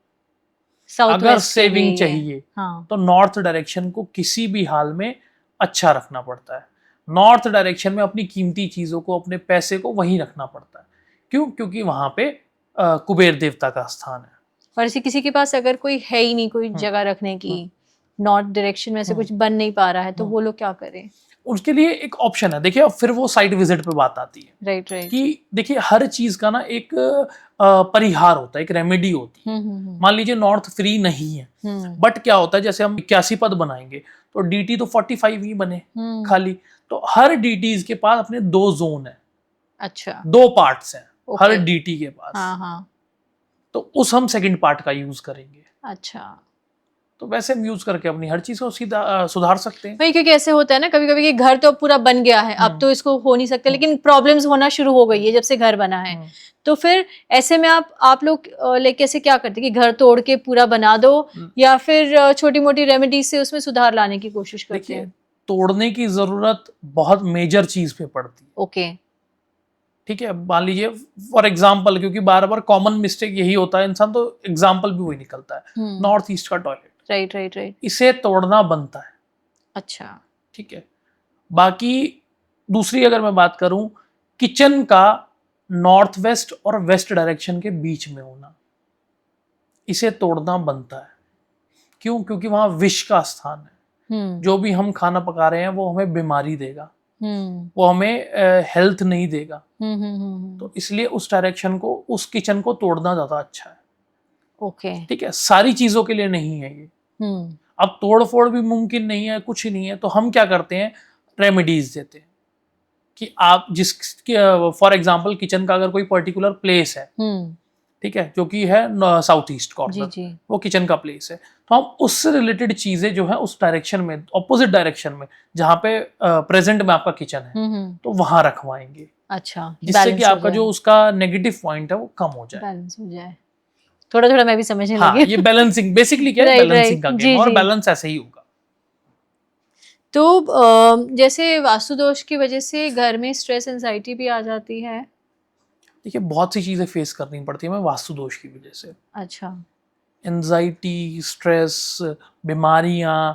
अगर सेविंग चाहिए तो नॉर्थ डायरेक्शन को किसी भी हाल में अच्छा रखना पड़ता है। नॉर्थ डायरेक्शन में अपनी कीमती चीजों को, अपने पैसे को वहीं रखना पड़ता है। क्यों? क्योंकि वहां पे कुबेर देवता का स्थान है। और ऐसे किसी के पास अगर कोई है ही नहीं कोई जगह रखने की, नॉर्थ डायरेक्शन में से कुछ बन नहीं पा रहा है, तो वो लोग क्या करें? उसके लिए एक ऑप्शन है। देखिए, अब फिर वो साइट विजिट पे बात आती है। Right right. कि देखिए हर चीज का ना एक परिहार होता है, एक रेमेडी होती है। मान लीजिए नॉर्थ फ्री नहीं है, बट क्या होता है, जैसे हम 81 पद बनाएंगे तो डीटी तो 45 ही बने खाली। तो हर डीटीज के पास अपने 2 जोन है। अच्छा। 2 पार्ट्स हैं हर डीटी के पास। हाँ। तो उस हम सेकंड पार्ट का यूज करेंगे। अच्छा। तो वैसे हम यूज करके अपनी हर चीज को सीधा सुधार सकते हैं। वही, क्योंकि ऐसे होता है ना कभी कभी कि घर तो पूरा बन गया है, अब तो इसको हो नहीं सकते, लेकिन प्रॉब्लम्स होना शुरू हो गई है जब से घर बना है। तो फिर ऐसे में आप लोग लाइक कैसे क्या करते हैं कि घर तोड़ के पूरा बना दो, या फिर छोटी मोटी रेमेडी से उसमें सुधार लाने की कोशिश करते हैं? तोड़ने की जरूरत बहुत मेजर चीज पे पड़ती है। ओके। ठीक है, मान लीजिए फॉर एग्जाम्पल, क्योंकि बार बार कॉमन मिस्टेक यही होता है इंसान, तो एग्जाम्पल भी वही निकलता है, नॉर्थ ईस्ट का टॉयलेट, राइट राइट राइट, इसे तोड़ना बनता है। अच्छा, ठीक है, बाकी दूसरी अगर मैं बात करूं, किचन का नॉर्थ वेस्ट और वेस्ट डायरेक्शन के बीच में होना, इसे तोड़ना बनता है। क्यों? क्योंकि वहां विष का स्थान है। जो भी हम खाना पका रहे हैं वो हमें बीमारी देगा, वो हमें हेल्थ नहीं देगा। तो इसलिए उस डायरेक्शन को, उस किचन को तोड़ना ज्यादा अच्छा है। ओके, ठीक है, सारी चीजों के लिए नहीं है ये। अब तोड़ फोड़ भी मुमकिन नहीं है, कुछ नहीं है, तो हम क्या करते हैं, रेमेडीज देते हैं कि आप जिस, फॉर एग्जांपल किचन का अगर कोई पर्टिकुलर प्लेस है, ठीक है, जो कि है साउथ ईस्ट कॉर्नर, वो किचन का प्लेस है, तो हम उससे रिलेटेड चीजें जो है उस डायरेक्शन में, ऑपोजिट डायरेक्शन में, जहाँ पे प्रेजेंट में आपका किचन है, तो वहां रखवाएंगे। अच्छा, जिससे कि आपका जो उसका नेगेटिव पॉइंट है वो कम हो जाए, बैलेंस हो जाए। थोड़ा थोड़ा मैं भी समझने हाँ, लगी। ये बैलेंसिंग बेसिकली क्या है, बैलेंसिंग का गेम, और बैलेंस ऐसे ही होगा। तो जैसे वास्तु दोष की वजह से घर में स्ट्रेस एंजाइटी भी आ जाती है। देखिए, बहुत सी चीजें फेस करनी पड़ती है हमें वास्तु दोष की वजह से। अच्छा, एंजाइटी, स्ट्रेस, बीमारियां,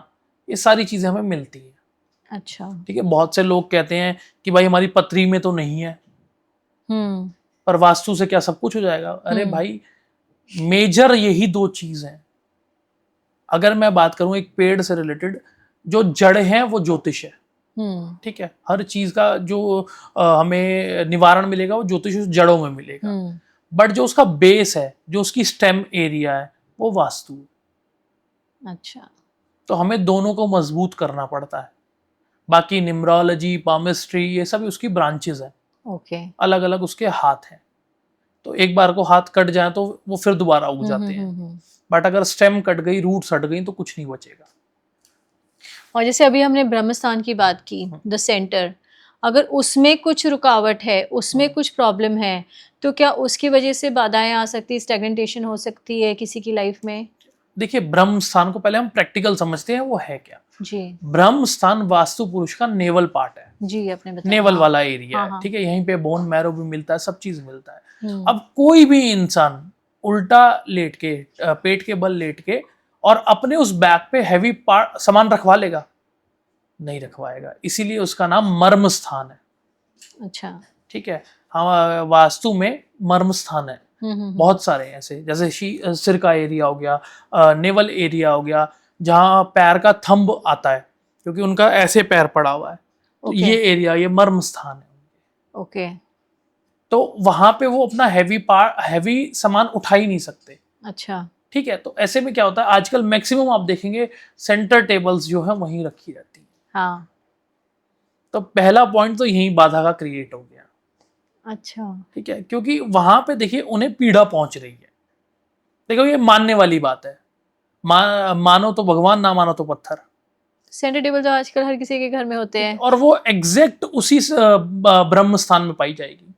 ये सारी चीजें हमें मिलती हैं। अच्छा, ठीक है, बहुत से लोग कहते हैं कि भाई हमारी पथरी में तो नहीं है, पर वास्तु से क्या सब कुछ हो जाएगा? अरे भाई, मेजर यही दो चीज हैं। अगर मैं बात करूं एक पेड़ से रिलेटेड, जो जड़ है वो ज्योतिष है। ठीक है, हर चीज का जो हमें निवारण मिलेगा वो ज्योतिष जड़ों में मिलेगा, बट जो उसका बेस है, जो उसकी स्टेम एरिया है, वो वास्तु है। अच्छा, तो हमें दोनों को मजबूत करना पड़ता है। बाकी न्यूमरोलॉजी, पामिस्ट्री, ये सब उसकी ब्रांचेस हैं, ओके, अलग अलग उसके हाथ हैं। तो एक बार को हाथ कट जाए तो वो फिर दोबारा उग जाते हैं, बट अगर स्टेम कट गई, रूट्स हट गई, तो कुछ नहीं बचेगा। और जैसे अभी हमने ब्रह्मस्थान की बात की, द सेंटर, अगर उसमें कुछ रुकावट है, उसमें कुछ प्रॉब्लम है, तो क्या उसकी वजह से बाधाएं आ सकती, स्टैग्नेशन हो सकती है किसी की लाइफ में? देखिए, ब्रह्म स्थान को पहले हम प्रैक्टिकल समझते हैं, वो है क्या। जी, ब्रह्म स्थान वास्तु पुरुष का नेवल पार्ट है। जी, आपने बताया, नेवल वाला एरिया है। ठीक है, यहीं पे बोन मैरो भी मिलता है, सब चीज मिलता है। अब कोई भी इंसान उल्टा लेट के, पेट के बल लेट के, और अपने उस बैग पे हैवी सामान रखवा लेगा? नहीं रखवाएगा, इसीलिए उसका नाम मर्म स्थान है। अच्छा, ठीक है, हम वास्तु में मर्म स्थान है, बहुत सारे ऐसे, जैसे सिर का एरिया हो गया, नेवल एरिया हो गया, जहाँ पैर का थंब आता है, क्योंकि उनका ऐसे पैर पड़ा हुआ है, तो ये एरिया, ये मर्म स्थान है। ओके, तो वहां पे वो अपना हैवी सामान उठा ही नहीं सकते। अच्छा, ठीक है, तो ऐसे में क्या होता है, आजकल मैक्सिमम आप देखेंगे सेंटर टेबल्स जो है वहीं रखी रहती है। हाँ, तो पहला पॉइंट तो यही बाधा का क्रिएट हो गया। अच्छा, ठीक है, क्योंकि वहां पे देखिए उन्हें पीड़ा पहुंच रही है। देखो, ये मानने वाली बात है, मानो तो भगवान, ना मानो तो पत्थर। सेंटर टेबल तो आजकल हर किसी के घर में होते हैं, और वो एग्जैक्ट उसी ब्रह्म स्थान में पाई जाएगी।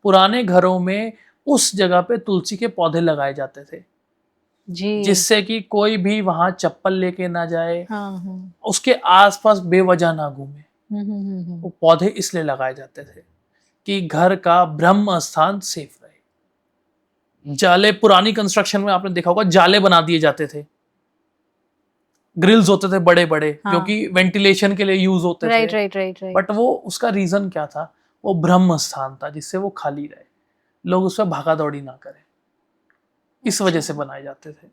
पुराने घरों में उस जगह पे तुलसी के पौधे लगाए जाते थे, जी, जिससे कि कोई भी वहां चप्पल लेके ना जाए, हाँ, उसके आसपास बेवजह ना घूमे। वो पौधे इसलिए लगाए जाते थे कि घर का ब्रह्म स्थान सेफ रहे। जाले, पुरानी कंस्ट्रक्शन में आपने देखा होगा, जाले बना दिए जाते थे, ग्रिल्स होते थे बड़े बड़े, जो कि वेंटिलेशन के लिए यूज होते थे। राइट, बट वो उसका रीजन क्या था? वो ब्रह्म स्थान था, जिससे वो खाली रहे, लोग उस पर भागा दौड़ी ना करें, इस वजह से बनाए जाते थे।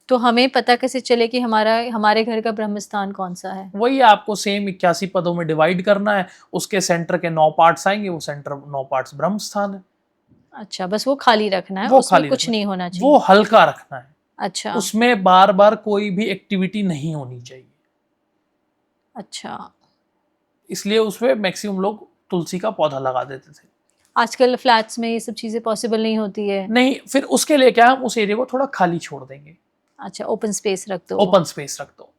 तो हमें पता कैसे चले कि हमारे घर का ब्रह्मस्थान कौन सा है? वही आपको सेम 81 पदों में डिवाइड करना है, उसके सेंटर के 9 पार्ट्स आएंगे, वो सेंटर 9 पार्ट्स ब्रह्म स्थान है। अच्छा, बस वो खाली रखना है, वो उसमें खाली कुछ नहीं होना चाहिए। वो हल्का रखना है। अच्छा, उसमें बार बार कोई भी एक्टिविटी नहीं होनी चाहिए। अच्छा, इसलिए उसमें मैक्सिमम लोग तुलसी का पौधा लगा देते थे। आजकल फ्लैट्स में ये सब चीजें पॉसिबल नहीं होती है। नहीं, फिर उसके लिए क्या, हम उस एरिया को थोड़ा खाली छोड़ देंगे, अच्छा, ओपन स्पेस रख दो। ओपन स्पेस रख दो,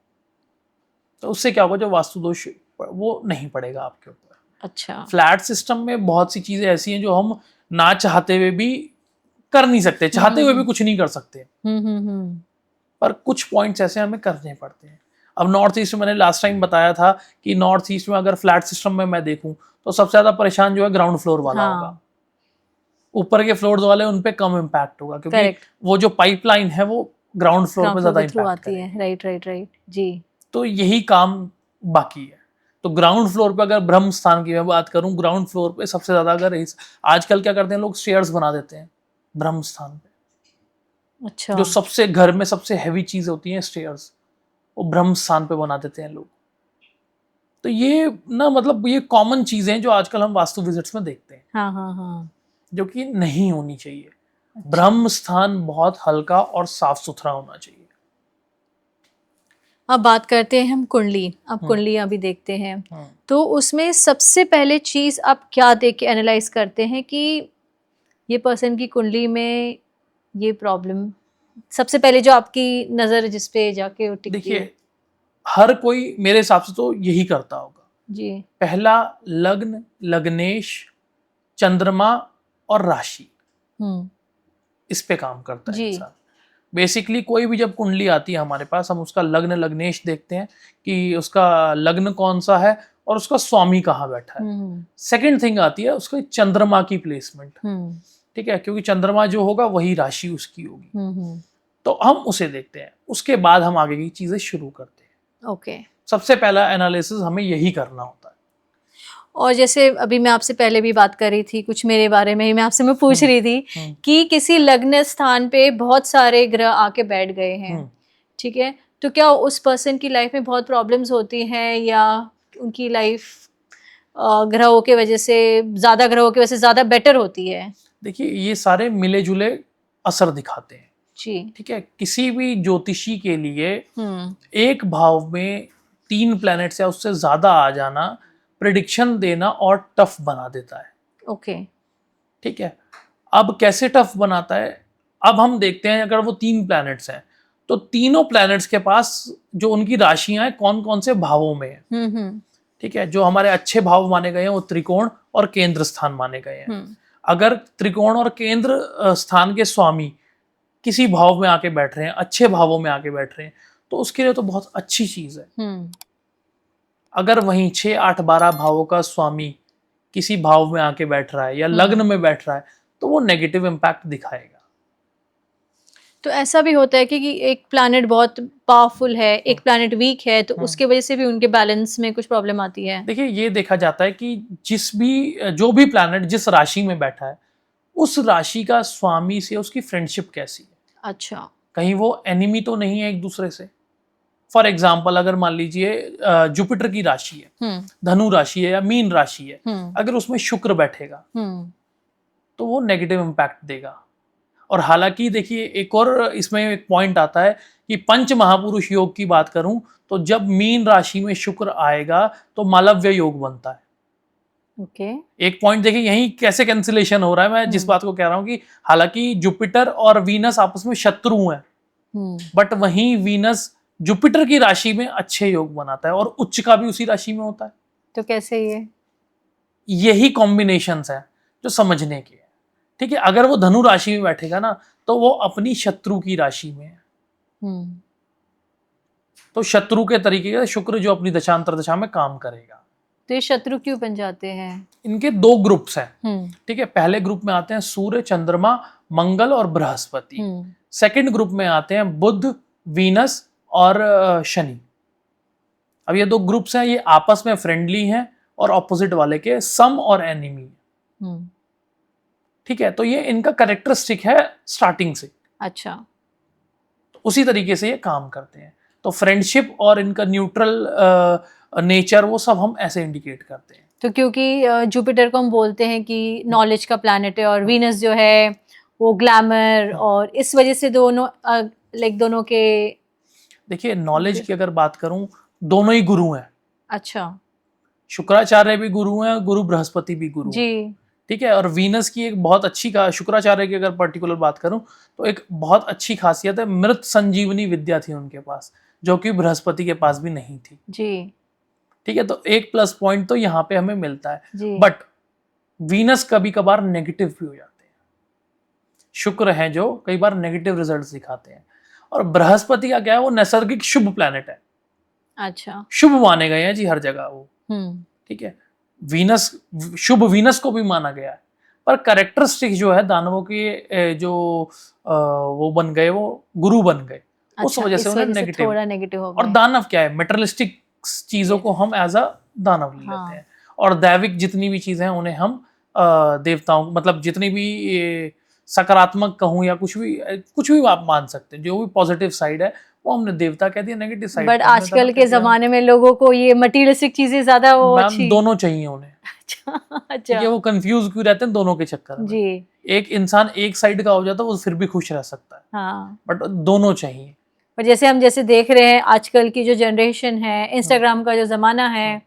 तो उससे क्या होगा, जो वास्तु दोष वो नहीं पड़ेगा आपके ऊपर। अच्छा, फ्लैट सिस्टम में बहुत सी चीजें ऐसी हैं जो हम ना चाहते हुए भी कर नहीं सकते, चाहते हुए भी कुछ नहीं कर सकते, पर कुछ पॉइंट्स ऐसे हमें करने पड़ते हैं। अब नॉर्थ ईस्ट में मैंने लास्ट टाइम बताया था कि नॉर्थ ईस्ट में अगर फ्लैट सिस्टम में मैं देखूं तो सबसे ज्यादा परेशान जो है ग्राउंड फ्लोर वाला हाँ, होगा। ऊपर के फ्लोर वाले उन पे कम इम्पैक्ट होगा, क्योंकि करेक्ट, वो जो पाइपलाइन है वो ग्राउंड फ्लोर पे ग्राउंड फ्लोर ज्यादा के थ्रू इम्पैक्ट आती है, राइट राइट राइट जी। तो यही काम बाकी है। तो ग्राउंड फ्लोर पे अगर ब्रह्म स्थान की मैं बात करूं, ग्राउंड फ्लोर पे सबसे ज्यादा अगर आजकल क्या करते हैं लोग, स्टेयर्स बना देते हैं ब्रह्म स्थान पे। अच्छा, जो सबसे घर में सबसे हैवी चीज होती है स्टेयर्स, वो ब्रह्म स्थान पे बना देते हैं लोग। तो ये ना मतलब ये कॉमन चीजें हैं जो आजकल हम वास्तु विजिट्स में देखते हैं, हाँ हाँ हाँ, जो कि नहीं होनी चाहिए। अच्छा, ब्रह्म स्थान बहुत हल्का और साफ सुथरा होना चाहिए। अब बात करते हैं हम कुंडली। अब हम्म, कुंडलियाँ भी देखते हैं, हम्म। तो उसमें सबसे पहले चीज़ आप क्या देख के एनालाइज करते हैं कि ये पर्सन की कुंडली में ये प्रॉब्लम, सबसे पहले जो आपकी नज़र जिस पे जाके वो टिकती है? देखिए, हर कोई मेरे हिसाब से तो यही करता होगा। जी, पहला, लग्न, लग्नेश, चंद्रमा और राशि, हुँ, इस पे काम करता है जी, इंसान। बेसिकली कोई भी जब कुंडली आती है हमारे पास, हम उसका लग्न लग्नेश देखते हैं कि उसका लग्न कौन सा है और उसका स्वामी कहाँ बैठा है। हुँ, सेकंड थिंग आती है उसका चंद्रमा की प्लेसमेंट, हुँ, ठीक है, क्योंकि चंद्रमा जो होगा वही राशि उसकी होगी। हुँ, तो हम उसे देखते हैं, उसके बाद हम आगे की चीजें शुरू करते हैं। ओके। सबसे पहला एनालिसिस हमें यही करना होता है। और जैसे अभी मैं आपसे पहले भी बात कर रही थी, कुछ मेरे बारे में ही मैं पूछ हम्म, रही थी हम्म, कि किसी लग्न स्थान पे बहुत सारे ग्रह आके बैठ गए हैं, हम्म। ठीक है? तो क्या उस पर्सन की लाइफ में बहुत प्रॉब्लम्स होती हैं या उनकी लाइफ ग्रहों के वजह से, ज़्यादा ग्रहों की वजह से ज़्यादा बेटर होती है? देखिए, ये सारे मिले जुले असर दिखाते हैं, जी, ठीक है। किसी भी ज्योतिषी के लिए हुँ, एक भाव में 3 प्लैनेट्स या उससे ज्यादा आ जाना प्रिडिक्शन देना और टफ बना देता है, ओके, ठीक है। अब कैसे टफ बनाता है, अब हम देखते हैं अगर वो 3 प्लैनेट्स हैं तो तीनों प्लैनेट्स के पास जो उनकी राशियां हैं कौन कौन से भावों में है, हुँ, ठीक है। जो हमारे अच्छे भाव माने गए हैं वो त्रिकोण और केंद्र स्थान माने गए हैं। हुँ, अगर त्रिकोण और केंद्र स्थान के स्वामी किसी भाव में आके बैठ रहे हैं, अच्छे भावों में आके बैठ रहे हैं, तो उसके लिए तो बहुत अच्छी चीज है। हुँ। अगर वहीं 6, 8, 12 भावों का स्वामी किसी भाव में आके बैठ रहा है या हुँ। लग्न में बैठ रहा है तो वो नेगेटिव इम्पैक्ट दिखाएगा। तो ऐसा भी होता है कि एक प्लैनेट बहुत पावरफुल है, हम्म, एक प्लैनेट वीक है, तो हम्म। उसके वजह से भी उनके बैलेंस में कुछ प्रॉब्लम आती है? देखिए, ये देखा जाता है कि जो भी प्लैनेट जिस राशि में बैठा है उस राशि का स्वामी से उसकी फ्रेंडशिप कैसी है। अच्छा। कहीं वो एनिमी तो नहीं है एक दूसरे से। फॉर एग्जाम्पल, अगर मान लीजिए जुपिटर की राशि है, हुँ, धनु राशि है या मीन राशि है, हुँ, अगर उसमें शुक्र बैठेगा हुँ, तो वो नेगेटिव इम्पैक्ट देगा। और हालांकि देखिए, एक और इसमें एक पॉइंट आता है कि पंच महापुरुष योग की बात करूं तो जब मीन राशि में शुक्र आएगा तो मालव्य योग बनता है। ओके। एक पॉइंट देखिए यहीं कैसे कैंसिलेशन हो रहा है, मैं जिस हुँ, बात को कह रहा हूं कि हालांकि जुपिटर और वीनस आपस में शत्रु हैं, हुँ। बट वहीं वीनस जुपिटर की राशि में अच्छे योग बनाता है और उच्च का भी उसी राशि में होता है। तो कैसे ये? यही कॉम्बिनेशंस हैं जो समझने के हैं, ठीक है। अगर वो धनु राशि में बैठेगा ना तो वो अपनी शत्रु की राशि में है, हुँ, तो शत्रु के तरीके का शुक्र जो अपनी दशांतर दशा में काम करेगा। तो ये शत्रु क्यों बन जाते हैं? इनके 2 ग्रुप्स हैं, हुँ, ठीक है। पहले ग्रुप में आते हैं सूर्य, चंद्रमा, मंगल और बृहस्पति। हुँ, सेकंड ग्रुप में आते हैं बुध, वीनस और शनि। अब ये 2 ग्रुप्स हैं, ये आपस में फ्रेंडली हैं और ऑपोजिट वाले के सम और एनिमी, हुँ। ठीक है। तो ये इनका कैरेक्टरिस्टिक है स्टार्टिंग से, अच्छा। तो उसी तरीके से ये काम करते हैं। तो फ्रेंडशिप और इनका न्यूट्रल नेचर वो सब हम ऐसे इंडिकेट करते हैं। तो क्योंकि जुपिटर को हम बोलते हैं कि नॉलेज का प्लैनेट है और वीनस जो है वो ग्लैमर, और इस वजह से दोनों लाइक दोनों के। देखिए, नॉलेज की अगर बात करूं, दोनों ही गुरु हैं। अच्छा। शुक्राचार्य भी गुरु हैं, गुरु बृहस्पति भी गुरु जी। हैं, ठीक है। और वीनस की एक बहुत अच्छी का शुक्राचार्य की अगर पर्टिकुलर बात करूं तो एक बहुत अच्छी खासियत है, मृत संजीवनी विद्या थी उनके पास, जो कि बृहस्पति के पास भी नहीं थी, जी। ठीक है। तो एक प्लस पॉइंट तो यहाँ पे हमें मिलता है। जी। बट वीनस कभी कभार नेगेटिव भी हो जाते हैं, शुक्र हैं जो कई बार नेगेटिव रिजल्ट्स दिखाते हैं। और बृहस्पति का क्या है, वो नैसर्गिक शुभ प्लैनेट है, अच्छा। शुभ माने गए हैं जी हर जगह वो। ठीक है, वीनस, शुभ वीनस को भी माना गया है, पर कैरेक्टरिस्टिक जो है दानवों के जो वो बन गए, वो गुरु बन गए, उस अच्छा, वजह से इस उन्हें वजह से नेगेटिव। थोड़ा नेगेटिव हो और गए। दानव क्या है, मेटेरियलिस्टिक चीजों को हम एज अ दानव ले लेते हाँ। हैं, और दैविक जितनी भी चीजें हैं उन्हें हम देवताओं, मतलब जितनी भी ये सकारात्मक कहूँ या कुछ भी आप मान सकते हैं, जो भी पॉजिटिव साइड है वो हमने देवता कह दिया, नेगेटिव साइड बट को हमने दानव आजकल कह के दिया। जमाने में लोगों को ये मटीरियलिस्टिक चीजें ज्यादा वो मैम अच्छी। दोनों चाहिए उन्हें, अच्छा। ठीक है, अच्छा। वो कंफ्यूज क्यों रहते हैं दोनों के चक्कर में। जी। एक इंसान एक साइड का हो जाता है वो फिर भी खुश रह सकता है, हाँ। बट दोनों चाहिए। पर जैसे हम जैसे देख रहे हैं आजकल की जो जनरेशन है, इंस्टाग्राम का जो जमाना है,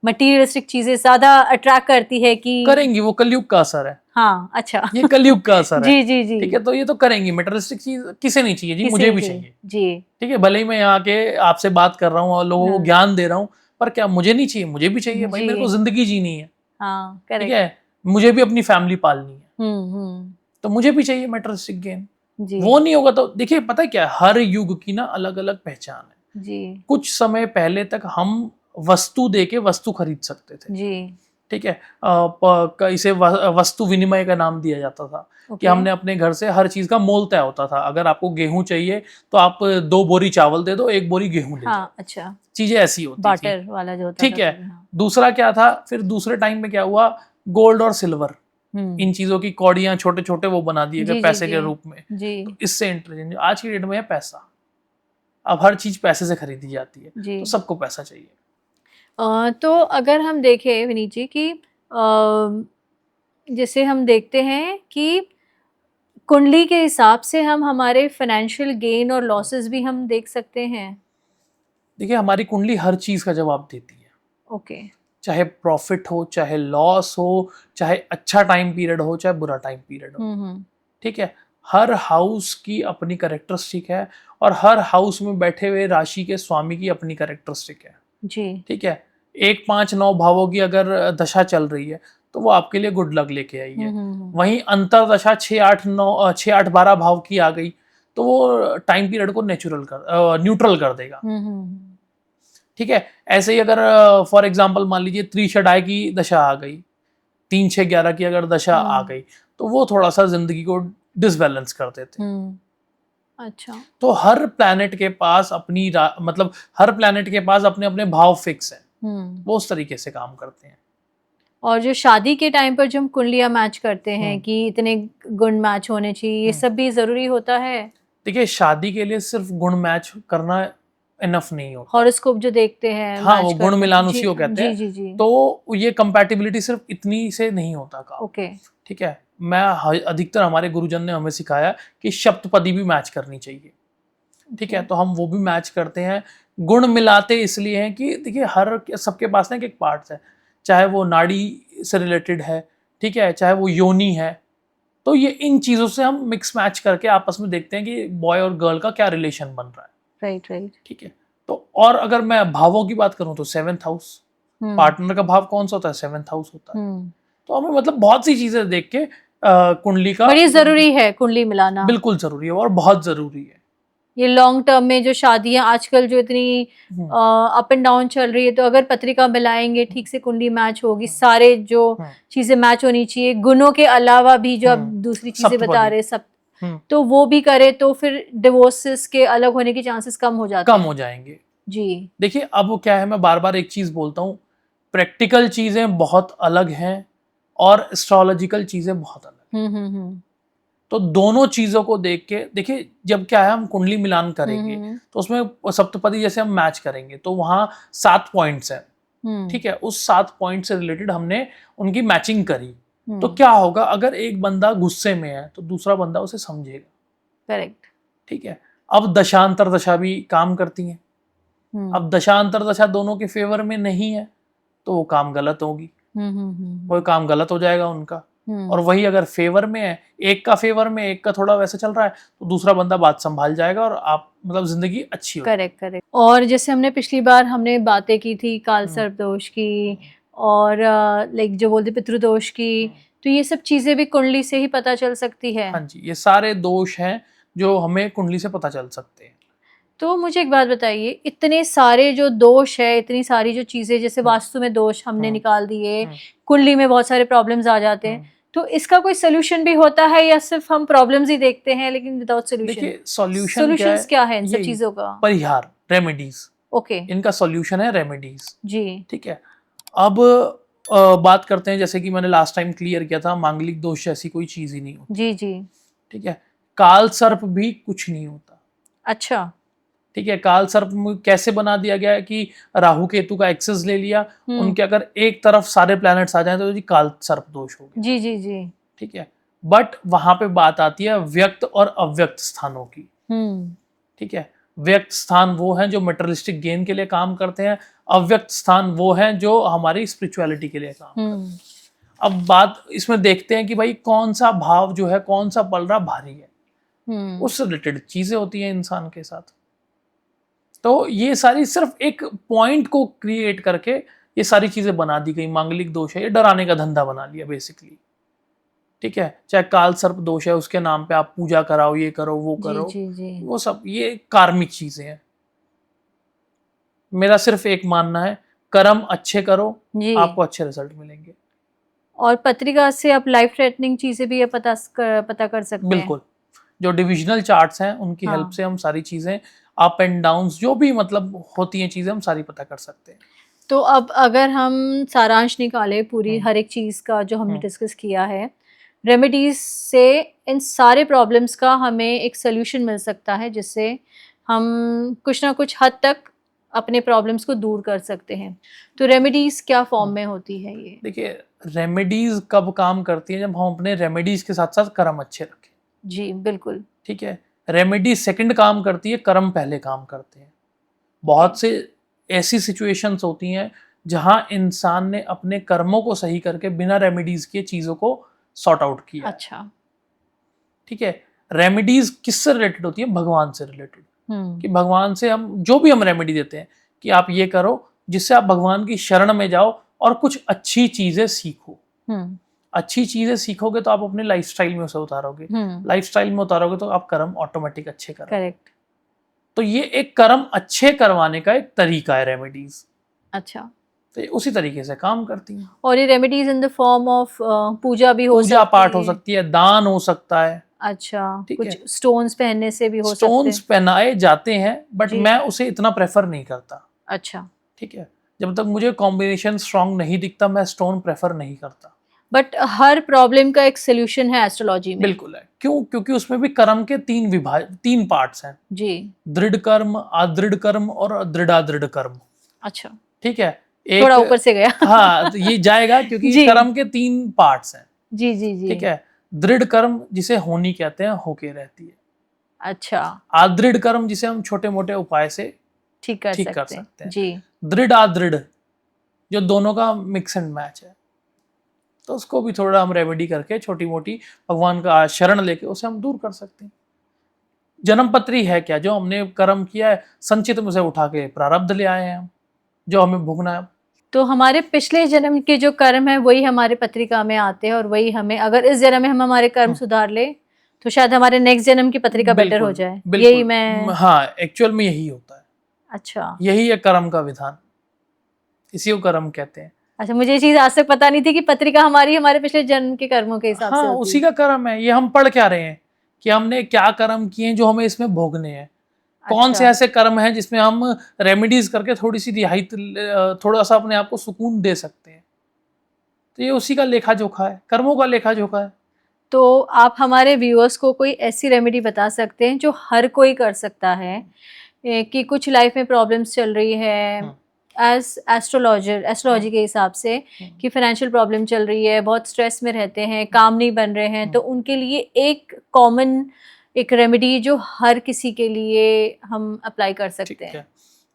मटीरियलिस्टिक चीजें ज्यादा अट्रैक्ट करती है कि। करेंगी, वो कलयुग का असर है, हाँ। अच्छा। ये कलयुग का असर है। जी जी जी। ठीक है, तो ये तो करेंगी, मटेरियलिस्टिक चीज किसे नहीं चाहिए जी, किसी मुझे नहीं भी चाहिए। चाहिए। जी। ठीक है, भले ही मैं यहाँ के आपसे बात कर रहा हूँ और लोगों को हाँ। ज्ञान दे रहा हूँ, पर क्या मुझे नहीं चाहिए? मुझे भी चाहिए भाई, जी। मेरे को जिंदगी जीनी है। हाँ, ठीक करेक्ट। है, मुझे भी अपनी फैमिली पालनी है, हम्म। तो मुझे भी चाहिए मटेरियलिस्टिक गेन। जी वो नहीं होगा तो देखिए, पता है क्या है, हर युग की ना अलग अलग पहचान है। जी कुछ समय पहले तक हम वस्तु दे के वस्तु खरीद सकते थे। जी। ठीक है, इसे वस्तु विनिमय का नाम दिया जाता था, कि ओके। हमने अपने घर से हर चीज का मोल तय होता था। अगर आपको गेहूं चाहिए तो आप 2 बोरी चावल दे दो, 1 बोरी गेहूं ले जाओ। हाँ। अच्छा। चीजें ऐसी होती थी। बाटर वाला जो होता था ठीक है, तभी, हाँ। दूसरा क्या था, फिर दूसरे टाइम में क्या हुआ, गोल्ड और सिल्वर, हम्म। इन चीजों की कौड़ियां छोटे छोटे वो बना दिए गए जी जी पैसे जी। के रूप में। जी तो इससे इंटरचेंज, आज की डेट में है पैसा, अब हर चीज पैसे से खरीदी जाती है, जी। तो सबको पैसा चाहिए। तो अगर हम देखें विनीत जी कि जैसे हम देखते हैं कि कुंडली के हिसाब से हम हमारे फाइनेंशियल गेन और लॉसेस भी हम देख सकते हैं। देखिए, हमारी कुंडली हर चीज का जवाब देती है, ओके। चाहे प्रॉफिट हो, चाहे लॉस हो, चाहे अच्छा टाइम पीरियड हो, चाहे बुरा टाइम पीरियड हो। हम्म। ठीक है, हर हाउस की अपनी करेक्टरिस्टिक है, और हर हाउस में बैठे हुए राशि के स्वामी की अपनी करेक्टरिस्टिक है। जी। ठीक है, 1 5 9 भावों की अगर दशा चल रही है तो वो आपके लिए गुड लक लेके आई है। वहीं अंतर दशा 6 8 9 6 8 12 भाव की आ गई तो वो टाइम पीरियड को न्यूट्रल कर देगा। ठीक है, ऐसे ही अगर फॉर एग्जांपल मान लीजिए त्रिषडाई की दशा आ गई, 3 6 11 की अगर दशा आ गई, तो वो थोड़ा सा जिंदगी को डिसबैलेंस कर देते। अच्छा। तो हर प्लैनेट के पास मतलब हर प्लैनेट के पास अपने अपने भाव फिक्स है, वो उस तरीके से काम करते हैं। और जो शादी के टाइम पर जो हम कुंडलियां मैच करते हैं कि इतने गुण मैच होने चाहिए, ये सब भी जरूरी होता है। देखिए, शादी के लिए सिर्फ गुण मैच करना इनफ नहीं होता। हॉरोस्कोप जो देखते हैं, हाँ, मैच वो गुण करते मिलान हैं। उसी को कहते हैं। जी जी जी। तो ये कंपैटिबिलिटी सिर्फ इतनी से नहीं होता काम। ओके। ठीक है, अधिकतर हमारे गुरुजन ने हमें सिखाया कि सप्तपदी भी मैच करनी चाहिए। ठीक है, तो हम वो भी मैच करते हैं। गुण मिलाते इसलिए हैं कि देखिए, हर सबके पास ना एक पार्ट है, चाहे वो नाड़ी से रिलेटेड है, ठीक है, चाहे वो योनि है, तो ये इन चीजों से हम मिक्स मैच करके आपस में देखते हैं कि बॉय और गर्ल का क्या रिलेशन बन रहा है। Right right. ठीक है, तो और अगर मैं भावों की बात करूं तो 7th हाउस, पार्टनर का भाव कौन सा होता है, 7th हाउस होता है। तो हमें मतलब बहुत सी चीजें देख के कुंडली का, बड़ी जरूरी है कुंडली मिलाना। बिल्कुल जरूरी है और बहुत जरूरी है। ये लॉन्ग टर्म में जो शादियां आजकल जो इतनी अप एंड डाउन चल रही है, तो अगर पत्रिका मिलाएंगे ठीक से, कुंडली मैच होगी, सारे जो चीजें मैच होनी चाहिए, गुणों के अलावा भी जो आप दूसरी चीजें बता रहे सब, तो वो भी करे तो फिर डिवोर्सेस के अलग होने के चांसेस कम हो जाते हैं। कम हो जाएंगे जी। देखिए, अब वो क्या है, मैं बार बार एक चीज बोलता हूँ, प्रैक्टिकल चीजें बहुत अलग हैं और एस्ट्रोलॉजिकल चीजें बहुत अलग। तो दोनों चीजों को देख के देखिए, जब क्या है हम कुंडली मिलान करेंगे तो उसमें सप्तपदी जैसे हम मैच करेंगे तो वहां 7 पॉइंट्स हैं। ठीक है, उस 7 पॉइंट से रिलेटेड हमने उनकी मैचिंग करी, तो क्या होगा, अगर एक बंदा गुस्से में है तो दूसरा बंदा उसे समझेगा। करेक्ट। ठीक है, अब दशांतर दशा भी काम करती है। अब दशांतर दशा दोनों के फेवर में नहीं है तो वो काम गलत होगी, वो काम गलत हो जाएगा उनका। और वही अगर फेवर में है, एक का फेवर में, एक का थोड़ा वैसे चल रहा है, तो दूसरा बंदा बात संभाल जाएगा और आप मतलब जिंदगी अच्छी हो। Correct correct. और जैसे हमने पिछली बार हमने बातें की थी काल सर्प दोष की और लाइक जो बोलते पितृदोष की, तो ये सब चीजें भी कुंडली से ही पता चल सकती है। हाँ जी, ये सारे दोष हैं जो हमें कुंडली से पता चल सकते हैं। तो मुझे एक बात बताइए, इतने सारे जो दोष है, इतनी सारी जो चीजें, जैसे वास्तु में दोष हमने निकाल दिए, कुंडली में बहुत सारे प्रॉब्लम्स आ जाते हैं, तो इसका कोई सोल्यूशन भी होता है या सिर्फ हम प्रॉब्लम्स ही देखते हैं लेकिन विदाउट सोल्यूशन? देखिए सॉल्यूशन क्या है इन सब चीजों का? परिहार, रेमेडीज। ओके। इनका सॉल्यूशन है रेमेडीज जी। ठीक है। अब बात करते हैं, जैसे कि मैंने लास्ट टाइम क्लियर किया था, मांगलिक दोष ऐसी कोई चीज ही नहीं होती। जी जी। ठीक है। काल सर्प भी कुछ नहीं होता। अच्छा। ठीक है। काल सर्प कैसे बना दिया गया है कि राहु केतु का एक्सेस ले लिया, उनके अगर एक तरफ सारे प्लैनेट्स आ जाएं तो जी काल सर्प दोष हो गया। जी जी जी। ठीक है। बट वहां पे बात आती है व्यक्त और अव्यक्त स्थानों की। ठीक है। व्यक्त स्थान वो हैं जो मटेरियलिस्टिक गेन के लिए काम करते हैं, अव्यक्त स्थान वो हैं जो हमारी स्पिरिचुअलिटी के लिए काम करते हैं। अब बात इसमें देखते हैं कि भाई कौन सा भाव जो है, कौन सा पल रहा भारी है, उससे रिलेटेड चीजें होती हैं इंसान के साथ। तो ये सारी सिर्फ एक पॉइंट को क्रिएट करके ये सारी चीजें बना दी गई। मांगलिक दोष है, ये डराने का धंधा बना लिया बेसिकली। ठीक है। चाहे काल सर्प दोष है, उसके नाम पे आप पूजा कराओ, ये करो वो करो, जी जी। वो सब ये कार्मिक चीजें हैं। मेरा सिर्फ एक मानना है, कर्म अच्छे करो, आपको अच्छे रिजल्ट मिलेंगे। और पत्रिका से आप लाइफ थ्रेटनिंग चीजें भी पता कर सकते हैं। बिल्कुल। जो डिविजनल चार्ट्स हैं उनकी हेल्प से हम सारी चीजें, अप एंड डाउन्स जो भी मतलब होती हैं चीजें, हम सारी पता कर सकते हैं। तो अब अगर हम सारांश निकालें पूरी हर एक चीज का जो हमने डिस्कस किया है, रेमेडीज से इन सारे प्रॉब्लम्स का हमें एक सोल्यूशन मिल सकता है, जिससे हम कुछ ना कुछ हद तक अपने प्रॉब्लम्स को दूर कर सकते हैं। तो रेमेडीज क्या फॉर्म में होती है ये? देखिए रेमेडीज कब काम करती है, जब हम अपने रेमेडीज के साथ साथ कर्म अच्छे रखें। जी बिल्कुल। ठीक है। रेमेडी सेकंड काम करती है, कर्म पहले काम करते हैं। बहुत से ऐसी सिचुएशंस होती हैं जहां इंसान ने अपने कर्मों को सही करके बिना रेमेडीज के चीजों को सॉर्ट आउट किया। अच्छा। ठीक है। रेमेडीज किससे रिलेटेड होती है? भगवान से रिलेटेड। कि भगवान से हम जो भी हम रेमेडी देते हैं कि आप ये करो, जिससे आप भगवान की शरण में जाओ और कुछ अच्छी चीजें सीखो। अच्छी चीजें सीखोगे तो आप अपने लाइफस्टाइल में उसे उतारोगे, लाइफस्टाइल में उतारोगे तो आप कर्म ऑटोमेटिक अच्छे करोगे। करेक्ट। तो ये एक कर्म अच्छे करवाने का एक तरीका है रेमेडीज। अच्छा। तो उसी तरीके से काम करती हैं। और ये remedies in the form of puja भी हो सकती है, पूजा पाठ हो सकती है, दान हो सकता है। अच्छा। कुछ स्टोन्स पहनने से भी हो सकते हैं। स्टोन्स पहनाए जाते हैं बट मैं उसे इतना प्रेफर नहीं करता। अच्छा। ठीक है। जब तक मुझे कॉम्बिनेशन स्ट्रॉन्ग नहीं दिखता मैं स्टोन प्रेफर नहीं करता। बट हर प्रॉब्लम का एक सोल्यूशन है एस्ट्रोलॉजी में। बिल्कुल है। क्यों? क्योंकि उसमें भी कर्म के तीन पार्ट्स हैं जी। दृढ़ कर्म, अदृढ़ कर्म और दृढ़ादृढ़ कर्म। अच्छा। ठीक है। थोड़ा ऊपर से गया। हाँ तो ये जाएगा क्योंकि कर्म के तीन पार्ट्स हैं। जी जी जी। ठीक है। दृढ़ कर्म जिसे होनी कहते हैं, होके रहती है। अच्छा। अदृढ़ कर्म जिसे हम छोटे मोटे उपाय से ठीक कर सकते हैं। जी। दृढ़ अदृढ़ जो दोनों का मिक्स एंड मैच है, तो उसको भी थोड़ा हम रेमेडी करके छोटी मोटी भगवान का शरण लेके उसे हम दूर कर सकते हैं। जन्मपत्री है क्या? जो हमने कर्म किया है संचित में से उठा के प्रारब्ध ले आए हैं हम, जो हमें भोगना है। तो हमारे पिछले जन्म के जो कर्म है वही हमारे पत्रिका में आते हैं, और वही हमें, अगर इस जन्म में हम हमारे कर्म सुधार ले तो शायद हमारे नेक्स्ट जन्म की पत्रिका बेटर हो जाए। यही मैं, हाँ एक्चुअल में यही होता है। अच्छा। यही है कर्म का विधान, इसी को कर्म कहते हैं। अच्छा, मुझे ये चीज आज तक पता नहीं थी कि पत्रिका हमारी हमारे पिछले जन्म के कर्मों के हिसाब से होती है। उसी का कर्म है। ये हम पढ़ क्या रहे हैं कि हमने क्या कर्म किए हैं जो हमें इसमें भोगने हैं। कौन से ऐसे कर्म हैं जिसमें हम रेमेडीज करके थोड़ी सी रिहाई, थोड़ा सा अपने आप को सुकून दे सकते हैं। तो ये उसी का लेखा जोखा है, कर्मों का लेखा जोखा है। तो आप हमारे व्यूअर्स को कोई ऐसी रेमेडी बता सकते हैं जो हर कोई कर सकता है, कि कुछ लाइफ में प्रॉब्लम्स चल रही है एज एस्ट्रोलॉजी के हिसाब से, कि फाइनेंशियल प्रॉब्लम चल रही है, बहुत स्ट्रेस में रहते हैं, काम नहीं बन रहे हैं, तो उनके लिए एक कॉमन एक रेमेडी जो हर किसी के लिए हम अप्लाई कर सकते हैं।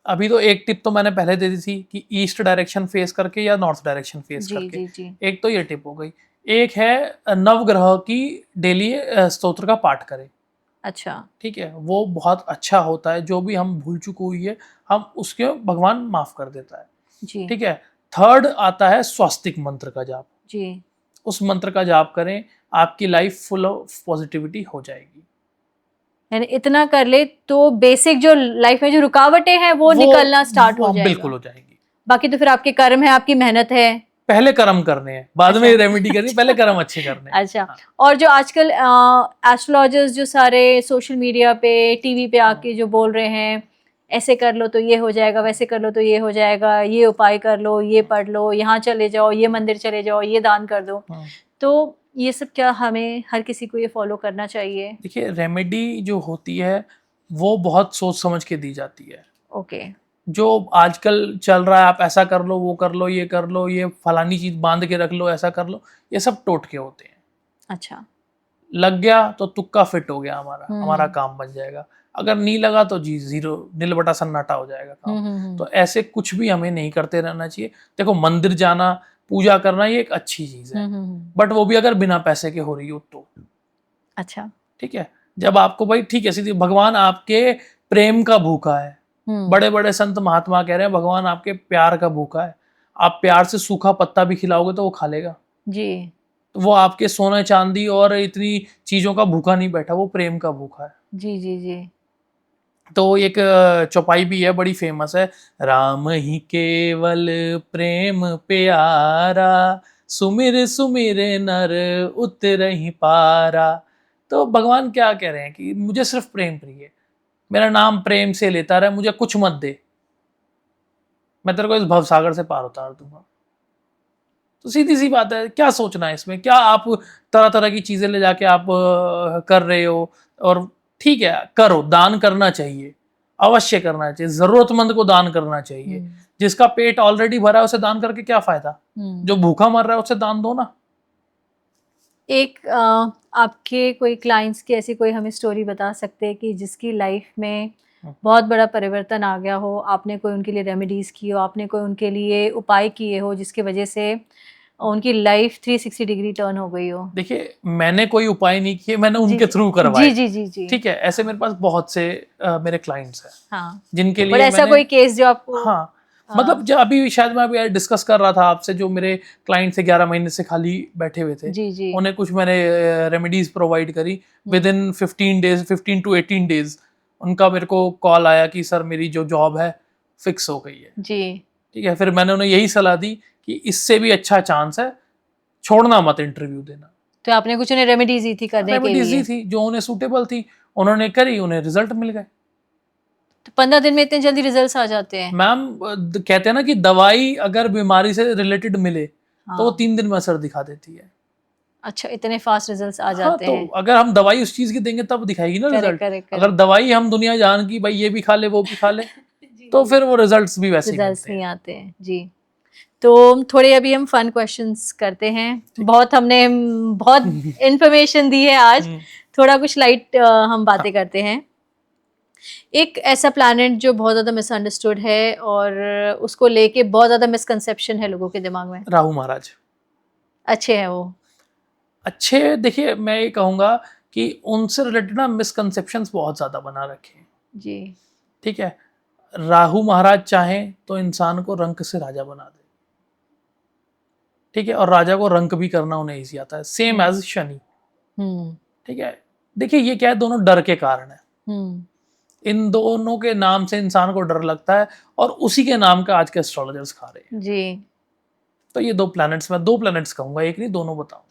अभी तो एक टिप तो मैंने पहले दे दी थी कि ईस्ट डायरेक्शन फेस करके या नॉर्थ डायरेक्शन फेस करके। जी। एक तो ये टिप हो गई। एक है नवग्रह की डेली स्तोत्र का पाठ करें। अच्छा। ठीक है। वो बहुत अच्छा होता है, जो भी हम भूल चुकी हुई है हम उसके भगवान माफ कर देता है। जी। ठीक है। थर्ड आता है स्वास्तिक मंत्र का जाप। जी। उस मंत्र का जाप करें, आपकी लाइफ फुल ऑफ पॉजिटिविटी हो जाएगी। यानी इतना कर ले तो बेसिक जो लाइफ में जो रुकावटें हैं वो निकलना स्टार्ट हो जाएगा। बिल्कुल हो जाएगी। बाकी तो फिर आपके कर्म है, आपकी मेहनत है। पहले कर्म करने हैं, बाद में रेमेडी करनी, पहले कर्म अच्छे करने हैं। अच्छा। और जो आजकल एस्ट्रोलॉजर्स जो सारे सोशल मीडिया पे, टीवी पे आके जो बोल रहे हैं, ऐसे कर लो तो ये हो जाएगा, वैसे कर लो तो ये हो जाएगा, ये उपाय कर लो, ये पढ़ लो, यहाँ चले जाओ, ये मंदिर चले जाओ, ये दान कर दो, तो ये सब क्या हमें हर किसी को ये फॉलो करना चाहिए? देखिए, रेमेडी जो होती है वो बहुत सोच समझ के दी जाती है। ओके। जो आजकल चल रहा है, आप ऐसा कर लो, वो कर लो, ये कर लो, ये फलानी चीज बांध के रख लो, ऐसा कर लो, ये सब टोटके होते हैं। अच्छा। लग गया तो तुक्का फिट हो गया, हमारा काम बन जाएगा। अगर नहीं लगा तो जी जीरो, नील बटा सन्नाटा हो जाएगा काम। तो ऐसे कुछ भी हमें नहीं करते रहना चाहिए। देखो, मंदिर जाना, पूजा करना, ये एक अच्छी चीज है, बट वो भी अगर बिना पैसे के हो रही हो तो। अच्छा। ठीक है, जब आपको भाई, ठीक है, सीधी भगवान आपके प्रेम का भूखा है। बड़े बड़े संत महात्मा कह रहे हैं भगवान आपके प्यार का भूखा है। आप प्यार से सूखा पत्ता भी खिलाओगे तो वो खा लेगा जी। तो वो आपके सोने चांदी और इतनी चीजों का भूखा नहीं बैठा, वो प्रेम का भूखा है। जी जी जी। तो एक चौपाई भी है, बड़ी फेमस है, राम ही केवल प्रेम प्यारा, सुमिर सुमिर नर उतरहि पारा। तो भगवान क्या कह रहे हैं कि मुझे सिर्फ प्रेम प्रिय, मेरा नाम प्रेम से लेता रहे, मुझे कुछ मत दे, मैं तेरे को इस भवसागर से पार उतार दूंगा। तो सीधी सी बात है, क्या सोचना है इसमें? क्या आप तरह तरह की चीजें ले जाके आप कर रहे हो? और ठीक है, करो, दान करना चाहिए, अवश्य करना चाहिए, जरूरतमंद को दान करना चाहिए। जिसका पेट ऑलरेडी भरा है उसे दान करके क्या फायदा? जो भूखा मर रहा है उसे दान दो ना। एक आपके कोई क्लाइंट्स की ऐसी कोई हमें स्टोरी बता सकते हैं कि जिसकी लाइफ में बहुत बड़ा परिवर्तन आ गया हो, आपने कोई उनके लिए रेमेडीज की हो, आपने कोई उनके लिए उपाय किए हो जिसकी वजह से उनकी लाइफ 360 डिग्री टर्न हो गई हो? देखिए, मैंने कोई उपाय नहीं किए, मैंने उनके थ्रू करवाए। जी जी जी जी। ठीक है, ऐसे मेरे पास बहुत से मेरे क्लाइंट्स हैं। हाँ। जिनके लिए ऐसा कोई केस जो आपको? हाँ, मतलब जो अभी शायद मैं अभी डिस्कस कर रहा था आपसे, जो मेरे क्लाइंट से 11 महीने से खाली बैठे हुए थे, जी जी। उन्हें कुछ मैंने रेमेडीज प्रोवाइड करी। With in 15 days, 15 to 18 days उनका मेरे को कॉल आया कि सर मेरी जो जॉब है फिक्स हो गई है जी। ठीक है, फिर मैंने उन्हें यही सलाह दी कि इससे भी अच्छा चांस है, छोड़ना मत इंटरव्यू देना। तो आपने कुछ उन्हें रेमेडीज दी थी करने के लिए? रेमेडीज थी जो उन्हें सूटेबल थी, उन्होंने करी, उन्हें रिजल्ट मिल गए। तो 15 दिन में इतने जल्दी रिजल्ट्स आ जाते हैं? मैम, कहते हैं ना कि दवाई अगर बीमारी से रिलेटेड मिले तो वो 3 दिन में असर दिखा देती है। अच्छा, इतने फास्ट रिजल्ट्स आ हाँ, जाते तो हैं। अगर हम दवाई उस चीज की देंगे तब दिखाएगी ना रिजल्ट। अगर करेक्ट। दवाई हम दुनिया जान की भाई ये भी खा ले वो भी खा ले तो फिर वो रिजल्ट्स भी वैसे ही रिजल्ट्स मिलते नहीं हैं। आते हैं जी। तो थोड़े अभी हम फन क्वेश्चंस करते हैं। बहुत हमने बहुत इंफॉर्मेशन दी है आज, थोड़ा कुछ लाइट हम बातें करते हैं। एक ऐसा प्लैनेट जो बहुत ज़्यादा मिसअंडरस्टूड है और उसको लेके बहुत ज़्यादा मिसकंसेप्शन है लोगों के दिमाग में। राहु महाराज अच्छे हैं वो? अच्छे, देखिए मैं ये कहूँगा कि उनसे रिलेटेड ना मिसकंसेप्शंस बहुत ज़्यादा बना रखे हैं जी। ठीक है। राहु महाराज चाहें तो इंसान को रंक से राजा बना दे, ठीक है, और राजा को रंक भी करना उन्हें ईजी आता है, सेम एज शनि। ठीक है, देखिए ये क्या है, दोनों डर के कारण है। इन दोनों के नाम से इंसान को डर लगता है और उसी के नाम का आज के एस्ट्रोलॉजर्स खा रहे हैं जी। तो ये दो प्लैनेट्स, मैं 2 प्लैनेट्स कहूंगा, एक नहीं दोनों बताऊंगा।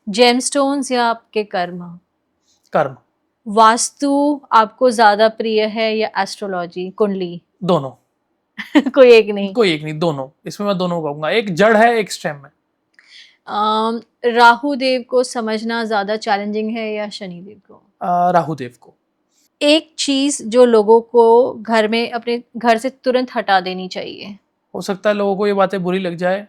जेमस्टोन्स या आपके कर्म? कर्म। वास्तु आपको ज्यादा प्रिय है या एस्ट्रोलॉजी, कुंडली? दोनों। कोई एक नहीं? कोई एक नहीं, दोनों। इसमें मैं दोनों कहूंगा, एक जड़ है एक स्टेम है। राहु देव को समझना ज्यादा चैलेंजिंग है या शनि देव को? राहु देव को। एक चीज जो लोगों को घर में अपने घर से तुरंत हटा देनी चाहिए? हो सकता है लोगों को ये बातें बुरी लग जाए,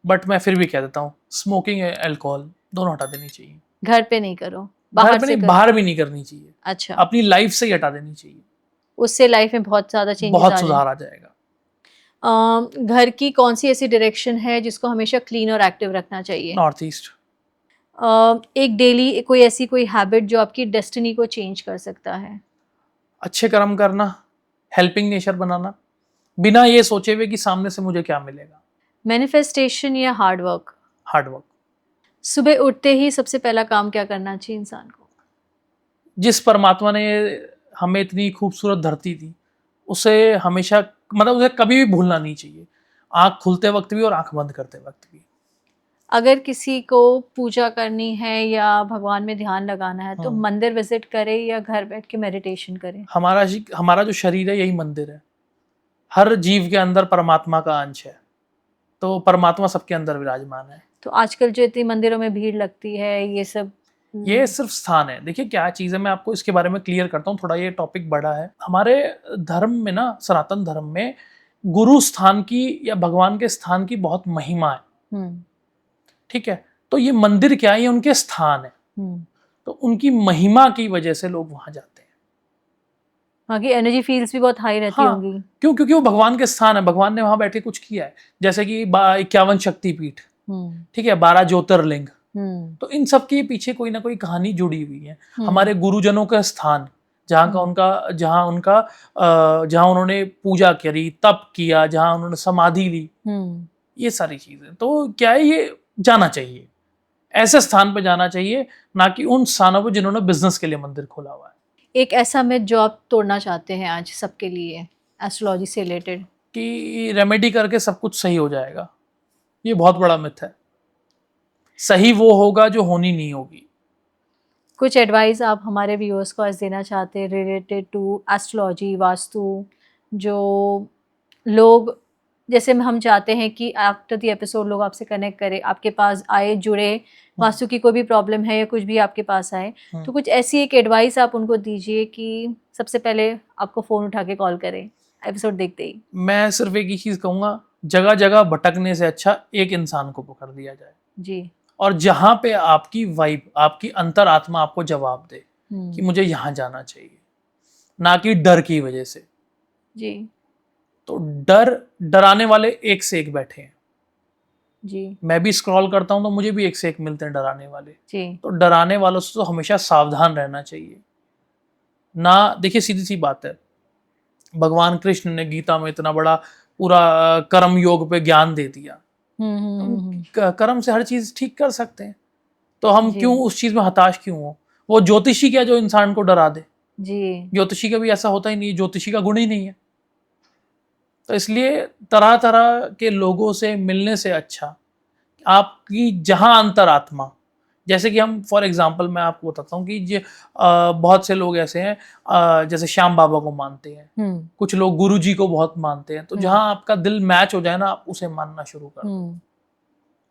बट मैं फिर भी कह देता हूँ, स्मोकिंग, अल्कोहल दोनों हटा देनी चाहिए। घर पे नहीं करो, बाहर पे नहीं, बाहर भी नहीं करनी चाहिए। अच्छा। अपनी लाइफ से ही हटा देनी चाहिए, उससे लाइफ में बहुत ज्यादा चेंजेस बहुत सुधार आ जाएगा। घर की कौन सी ऐसी डायरेक्शन है जिसको हमेशा क्लीन और एक्टिव रखना चाहिए? North east. एक डेली कोई ऐसी कोई हैबिट जो आपकी डेस्टिनी को चेंज कर सकता है? अच्छे कर्म करना, हेल्पिंग नेचर बनाना, बिना ये सोचे हुए कि सामने से मुझे क्या मिलेगा। मैनिफेस्टेशन या हार्ड वर्क? Hard work. सुबह उठते ही सबसे पहला काम क्या करना चाहिए इंसान को? जिस परमात्मा ने हमें इतनी खूबसूरत धरती दी, उसे हमेशा मतलब उसे कभी भी भूलना नहीं चाहिए, आँख खुलते वक्त भी और आँख बंद करते वक्त भी। अगर किसी को पूजा करनी है या भगवान में ध्यान लगाना है तो मंदिर विजिट करे या घर बैठ के मेडिटेशन करे? हमारा जो शरीर है यही मंदिर है। हर जीव के अंदर परमात्मा का अंश है, तो परमात्मा सबके अंदर विराजमान है। तो आजकल जो इतनी मंदिरों में भीड़ लगती है, ये सब ये सिर्फ स्थान है। देखिए क्या चीज़ है, मैं आपको इसके बारे में क्लियर करता हूँ, थोड़ा ये टॉपिक बड़ा है। हमारे धर्म में ना, सनातन धर्म में गुरु स्थान की या भगवान के स्थान की बहुत महिमा है। ठीक है, तो ये मंदिर क्या है, ये उनके स्थान है, तो उनकी महिमा की वजह से लोग वहां जाते हैं। वहाँ की एनर्जी फील्स भी बहुत हाई रहती होंगी। क्यों? क्योंकि वो भगवान के स्थान है, भगवान ने वहां बैठ के कुछ किया है। जैसे कि 51 शक्तिपीठ, ठीक है, 12 ज्योतिर्लिंग, तो इन सब के पीछे कोई ना कोई कहानी जुड़ी हुई है। हमारे गुरुजनों का स्थान, जहाँ उन्होंने पूजा करी, तप किया, जहाँ उन्होंने समाधि ली, ये सारी चीजें, तो क्या है, ये जाना चाहिए, ऐसे स्थान पे जाना चाहिए, ना कि उन स्थानों पर जिन्होंने बिजनेस के लिए मंदिर खोला हुआ है। एक ऐसा मिथ जो आप तोड़ना चाहते हैं आज सबके लिए एस्ट्रोलॉजी से रिलेटेड, कि रेमेडी करके सब कुछ सही हो जाएगा, ये बहुत बड़ा मिथ है। सही वो होगा जो होनी नहीं होगी। कुछ एडवाइस आप हमारे व्यूअर्स को आज देना चाहते हैं रिलेटेड टू एस्ट्रोलॉजी, वास्तु, जो लोग, जैसे हम चाहते हैं कि आफ्टर द एपिसोड लोग आपसे कनेक्ट करें, आपके पास आए, जुड़े, वास्तु की कोई भी प्रॉब्लम है या कुछ भी आपके पास आए, तो कुछ ऐसी एक एडवाइस आप उनको दीजिए कि सबसे पहले आपको फ़ोन उठा के कॉल करें एपिसोड देखते ही। मैं सिर्फ एक ही चीज़ कहूँगा, जगह जगह भटकने से अच्छा एक इंसान को पकड़ दिया जाए जी, और जहाँ पे आपकी वाइब, आपकी अंतरात्मा आपको जवाब दे कि मुझे यहाँ जाना चाहिए, ना कि डर की वजह से। जी, तो डराने वाले एक से एक बैठे हैं जी, मैं भी स्क्रॉल करता हूँ तो मुझे भी एक से एक मिलते हैं डराने वाले। जी, तो डराने वालों से तो हमेशा सावधान रहना चाहिए ना। देखिए सीधी सी बात है, भगवान कृष्ण ने गीता में इतना बड़ा पूरा कर्म योग पे ज्ञान दे दिया, तो हम कर्म से हर चीज ठीक कर सकते हैं, तो हम जी, क्यों उस चीज में हताश क्यों हो। वो ज्योतिषी क्या जो इंसान को डरा दे, जी, ज्योतिषी का भी ऐसा होता ही नहीं, ज्योतिषी का गुण ही नहीं है। तो इसलिए तरह तरह के लोगों से मिलने से अच्छा आपकी जहां अंतरात्मा, जैसे कि हम फॉर एग्जांपल मैं आपको बताता हूँ कि बहुत से लोग ऐसे हैं, जैसे श्याम बाबा को मानते हैं, कुछ लोग गुरु जी को बहुत मानते हैं, तो जहां आपका दिल मैच हो जाए ना, आप उसे मानना शुरू कर दो,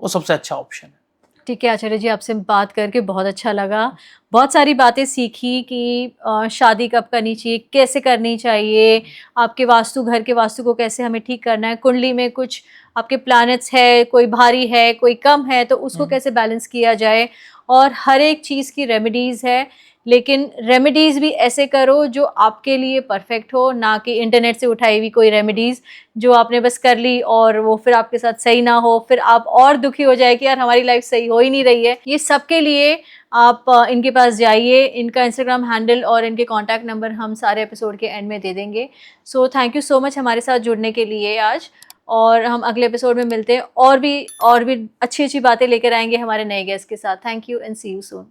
वो सबसे अच्छा ऑप्शन है। ठीक है आचार्य जी, आपसे बात करके बहुत अच्छा लगा। बहुत सारी बातें सीखी कि शादी कब करनी चाहिए, कैसे करनी चाहिए, आपके वास्तु, घर के वास्तु को कैसे हमें ठीक करना है, कुंडली में कुछ आपके प्लैनेट्स है, कोई भारी है, कोई कम है, तो उसको कैसे बैलेंस किया जाए, और हर एक चीज़ की रेमेडीज़ है, लेकिन रेमेडीज़ भी ऐसे करो जो आपके लिए परफेक्ट हो, ना कि इंटरनेट से उठाई हुई कोई रेमेडीज़ जो आपने बस कर ली और वो फिर आपके साथ सही ना हो, फिर आप और दुखी हो जाए कि यार हमारी लाइफ सही हो ही नहीं रही है। ये सबके लिए आप इनके पास जाइए, इनका इंस्टाग्राम हैंडल और इनके कॉन्टैक्ट नंबर हम सारे एपिसोड के एंड में दे देंगे। So thank you so much हमारे साथ जुड़ने के लिए आज, और हम अगले एपिसोड में मिलते हैं और भी अच्छी अच्छी बातें लेकर आएंगे हमारे नए गेस्ट के साथ। Thank you and see you soon.